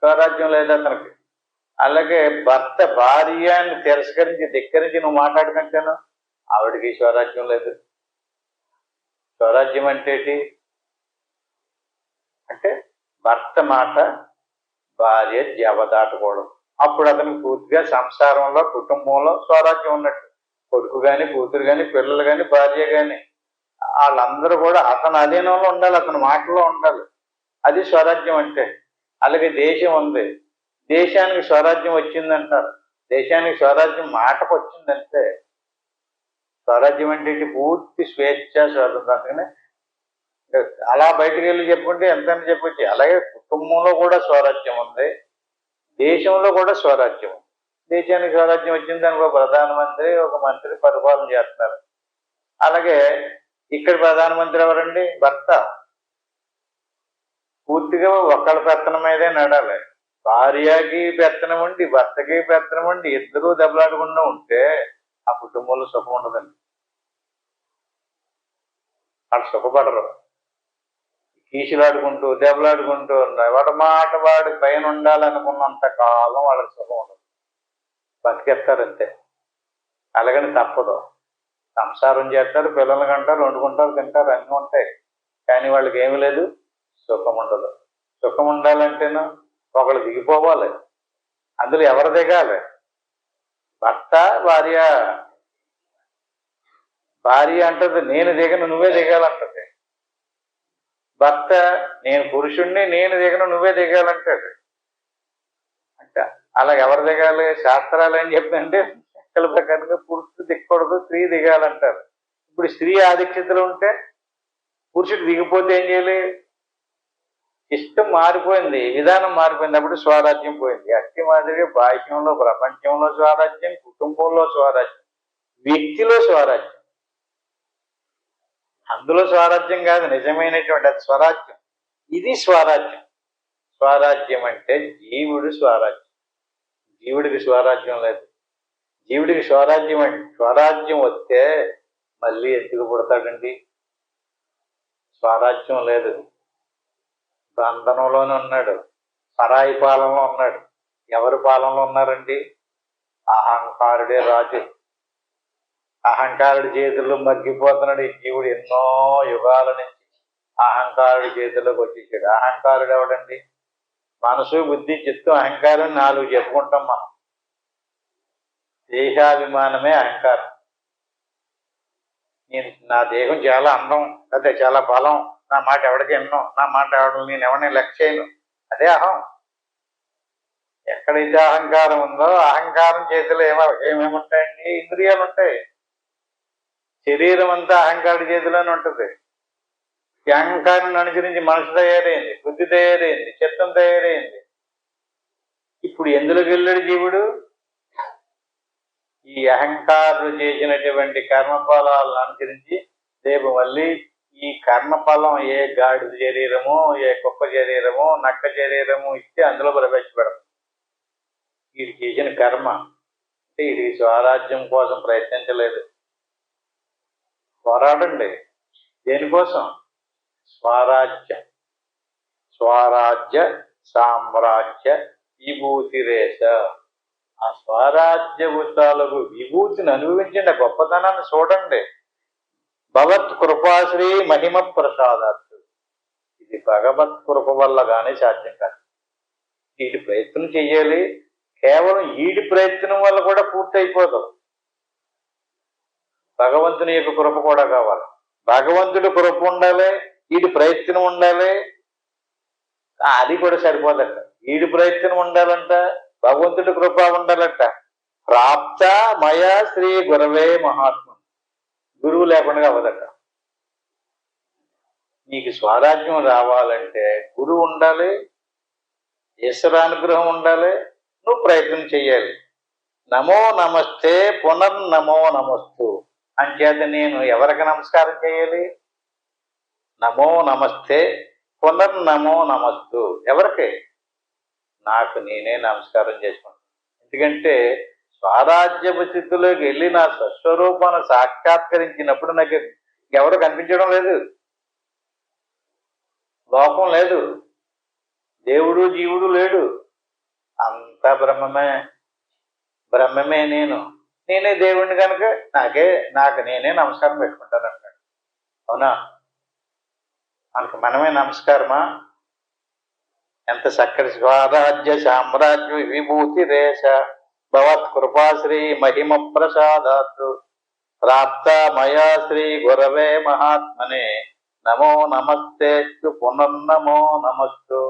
స్వరాజ్యం లేదు అతనికి. అలాగే భర్త భార్యని తిరస్కరించి ధిక్కరించి నువ్వు మాట్లాడుకుంటాను, ఆవిడికి స్వరాజ్యం లేదు. స్వరాజ్యం అంటే ఏంటి? అంటే భర్త మాట భార్య జవదాటకూడదు. అప్పుడు అతనికి పూర్తిగా సంసారంలో, కుటుంబంలో స్వరాజ్యం ఉన్నట్టు. కొడుకు కానీ, కూతురు కానీ, పిల్లలు కానీ, భార్య కానీ వాళ్ళందరూ కూడా అతని అధీనంలో ఉండాలి, అతని మాటలో ఉండాలి. అది స్వరాజ్యం అంటే. అలాగే దేశం ఉంది, దేశానికి స్వరాజ్యం వచ్చిందంటారు. దేశానికి స్వరాజ్యం మాటకు వచ్చిందంటే. స్వరాజ్యం అంటే పూర్తి స్వేచ్ఛ, స్వాతంత్రం. అలా బయటకు వెళ్ళి చెప్పుకుంటే ఎంత చెప్పొచ్చు. అలాగే కుటుంబంలో కూడా స్వరాజ్యం ఉంది, దేశంలో కూడా స్వరాజ్యం ఉంది. దేశానికి స్వరాజ్యం వచ్చింది అనుకో, ప్రధానమంత్రి ఒక మంత్రి పరిపాలన చేస్తున్నారు. అలాగే ఇక్కడ ప్రధానమంత్రి ఎవరండి? భర్త. పూర్తిగా ఒక్కళ్ళ పెత్తనం మీదే నడాలి. భార్యకి పెత్తనం ఉండి, భర్తకి పెత్తనం ఉండి, ఇద్దరూ దెబ్బలాడకుండా ఉంటే ఆ కుటుంబంలో సుఖం ఉండదండి. వాళ్ళు సుఖపడరు. కీసులాడుకుంటూ, దెబ్బలాడుకుంటూ, వాడి మాట వాడి పైన ఉండాలనుకున్నంత కాలం వాళ్ళకి సుఖం ఉండదు, బతికేస్తారంతే. అలాగని తప్పదు. సంసారం చేస్తారు, పిల్లలు కంటారు, వండుకుంటారు, తింటారు, అన్నీ ఉంటాయి. కానీ వాళ్ళకి ఏమీ లేదు, సుఖం ఉండదు. సుఖం ఉండాలంటేను ఒకళ్ళు దిగిపోవాలి. అందులో ఎవరు దిగాలి? భర్త, భార్య. భార్య అంటది నేను దిగను, నువ్వే దిగాలంటది. భర్త నేను పురుషుణ్ణి, నేను దిగను, నువ్వే దిగాలంటాడు. అంటే అలా ఎవరు దిగాలి? శాస్త్రాలు ఏం చెప్తుంటే లెక్కల ప్రకారంగా పురుషుడు దిక్కకూడదు, స్త్రీ దిగాలంటారు. ఇప్పుడు స్త్రీ ఆధిక్యతలు ఉంటే పురుషుడు దిగిపోతే ఏం చేయాలి? ఇష్టం మారిపోయింది, విధానం మారిపోయింది, అప్పుడు స్వరాజ్యం పోయింది. అట్టి మాదిరిగా బాహ్యంలో ప్రపంచంలో స్వరాజ్యం, కుటుంబంలో స్వరాజ్యం, వ్యక్తిలో స్వరాజ్యం. అందులో స్వరాజ్యం కాదు నిజమైనటువంటి అది స్వరాజ్యం. ఇది స్వరాజ్యం. స్వరాజ్యం అంటే జీవుడు స్వరాజ్యం. జీవుడికి స్వరాజ్యం లేదు. జీవుడికి స్వరాజ్యం అంటే స్వరాజ్యం వస్తే మళ్ళీ ఎందుకు పుడతాడండి? స్వరాజ్యం లేదు, బంధనంలోనే ఉన్నాడు, పరాయి పాలనలో ఉన్నాడు. ఎవరి పాలనలో ఉన్నారండి? అహంకారుడే రాజు. అహంకారుడి చేతుల్లో మగ్గిపోతున్నాడు ఈ జీవుడు. ఎన్నో యుగాల నుంచి అహంకారుడి చేతుల్లోకి వచ్చేసాడు. అహంకారుడు ఎవడండి? మనసు, బుద్ధి, చిత్తం, అహంకారం 4 చెప్పుకుంటాం మనం. దేహాభిమానమే అహంకారం. నా దేహం చాలా అందం, అదే చాలా బలం, నా మాట ఎవడికి ఎన్నో, నా మాట నేను ఎవరిని లెక్క చేయను, అదే అహం. ఎక్కడైతే అహంకారం ఉందో అహంకారం చేతిలో ఏమేమి ఉంటాయండి? ఇంద్రియాలు ఉంటాయి. శరీరం అంతా అహంకారుడి చేతిలోనే ఉంటుంది. ఈ అహంకారం అనుసరించి మనసు తయారైంది, బుద్ధి తయారైంది, చిత్తం తయారైంది. ఇప్పుడు ఎందులోకి వెళ్ళాడు జీవుడు? ఈ అహంకారులు చేసినటువంటి కర్మఫలాలను అనుసరించి రేపు మళ్ళీ ఈ కర్మఫలం ఏ గాడిద శరీరమో, ఏ కుక్క శరీరమో, నక్క శరీరము ఇస్తే అందులో ప్రవేశపెడతాం. వీడు చేసిన కర్మ అంటే వీడికి స్వరాజ్యం కోసం ప్రయత్నించలేదు. పోరాడండి. దేనికోసం? స్వరాజ్యం. స్వరాజ్య సామ్రాజ్య విభూతిరేశ. ఆ స్వరాజ్యపు తాలూకు విభూతిని అనుభవించండి, ఆ గొప్పతనాన్ని చూడండి. భగవత్ కృపాశ్రీ మహిమ ప్రసాదాత్తు. ఇది భగవత్ కృప వల్ల కానీ సాధ్యం కాదు. వీటి ప్రయత్నం చెయ్యాలి. కేవలం వీడి ప్రయత్నం వల్ల కూడా పూర్తి అయిపోదు. భగవంతుని యొక్క కృప కూడా కావాలి. భగవంతుడి కృప ఉండాలి, వీడి ప్రయత్నం ఉండాలి. అది కూడా సరిపోదట. వీడి ప్రయత్నం ఉండాలంట, భగవంతుడి కృప ఉండాలట. ప్రాప్త మయా శ్రీ గురవే మహాత్మ. గురువు లేకుండా అవ్వదట. నీకు స్వరాజ్యం రావాలంటే గురువు ఉండాలి, ఈశ్వరానుగ్రహం ఉండాలి, నువ్వు ప్రయత్నం చెయ్యాలి. నమో నమస్తే పునర్నమో నమస్తు అంచేత నేను ఎవరికి నమస్కారం చేయాలి? నమో నమస్తే పునర్నమో నమస్తు. ఎవరికి? నాకు నేనే నమస్కారం చేసుకుంటాను. ఎందుకంటే స్వరాజ్యపు స్థితిలోకి వెళ్ళి నా స్వస్వరూపాన్ని సాక్షాత్కరించినప్పుడు నాకు ఎవరు కనిపించడం లేదు, లోకం లేదు, దేవుడు జీవుడు లేడు, అంతా బ్రహ్మమే. బ్రహ్మమే నేనే దేవుడిని కనుక నాకు నేనే నమస్కారం పెట్టుకుంటాను అంటాడు. అవునా? మనకు మనమే నమస్కారమా? ఎంత చక్కటి స్వరాజ్య సామ్రాజ్య విభూతి రేష భవత్ కృపాశ్రీ మహిమ ప్రసాదాత్తు ప్రాప్త మయా శ్రీ గురవే మహాత్మనే నమో నమస్తేస్తు పునర్నమో నమస్తు.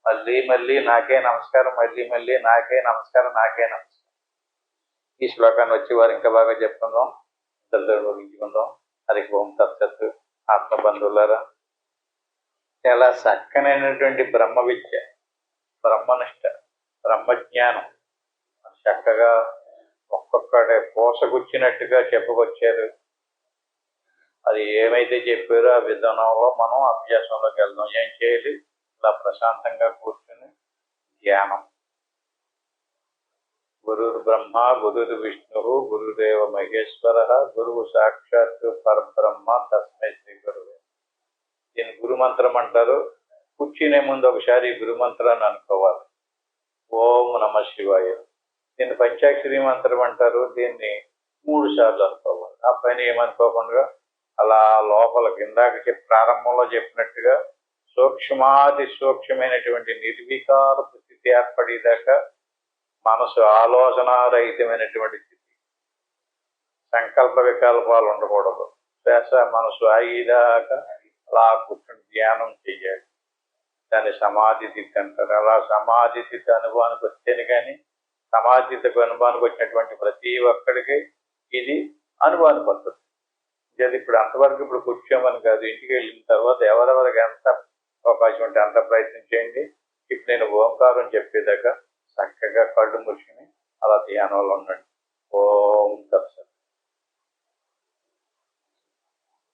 మళ్ళీ మళ్ళీ నాకే నమస్కారం, మళ్ళీ మళ్ళీ నాకే నమస్కారం, నాకే నమస్కారం. ఈ శ్లోకాన్ని వచ్చి వారు ఇంకా బాగా చెప్పుకుందాం, ఇద్దరితో ముగించుకుందాం. హరి ఓం తత్సత్. ఆత్మబంధువులారా, చాలా చక్కనైనటువంటి బ్రహ్మ విద్య, బ్రహ్మనిష్ట, బ్రహ్మజ్ఞానం చక్కగా ఒక్కొక్కడే పోసగుచ్చినట్టుగా చెప్పుకొచ్చారు. అది ఏమైతే చెప్పారో ఆ విధానంలో మనం అభ్యాసంలోకి వెళ్దాం. ఏం చేయాలి? ఇలా ప్రశాంతంగా కూర్చుని ధ్యానం. గురుర్ బ్రహ్మ గురుర్ విష్ణు గురుదేవ మహేశ్వర గురువు సాక్షాత్ పరబ్రహ్మ తస్మై శ్రీ గురువే. దీన్ని గురుమంత్రం అంటారు. కూర్చునే ముందు ఒకసారి గురుమంత్రాన్ని అనుకోవాలి. ఓం నమ శివాయ. దీన్ని పంచాక్షరి మంత్రం అంటారు. దీన్ని 3 సార్లు అనుకోవాలి. ఆ పైన ఏమనుకోకుండా అలా లోపల కిందాక ప్రారంభంలో చెప్పినట్టుగా సూక్ష్మాది సూక్ష్మమైనటువంటి నిర్వికార స్థితి ఏర్పడేదాకా మనసు ఆలోచనారహితమైనటువంటి స్థితి, సంకల్ప వికల్పాలు ఉండకూడదు. శ్వాస మనసు ఆగిదాకా అలా కూర్చొని ధ్యానం చెయ్యాలి. దాన్ని సమాధి స్థితి అంటారు. అలా సమాధి స్థితి అనుభవానికి వచ్చేది. కానీ సమాధి స్థితికి అనుభవానికి వచ్చినటువంటి ప్రతి ఒక్కడికి ఇది అనుభవానికి వస్తుంది. ఇది ఇప్పుడు అంతవరకు ఇప్పుడు కూర్చోమని కాదు, ఇంటికి వెళ్ళిన తర్వాత ఎవరెవరికి ఎంత అవకాశం ఉంటే అంత ప్రయత్నం చేయండి. ఇప్పుడు నేను ఓంకారం చెప్పేదాకా చక్కగా కళ్ళు మూసుకుని అలా ధ్యానంలో ఉండండి. ఓ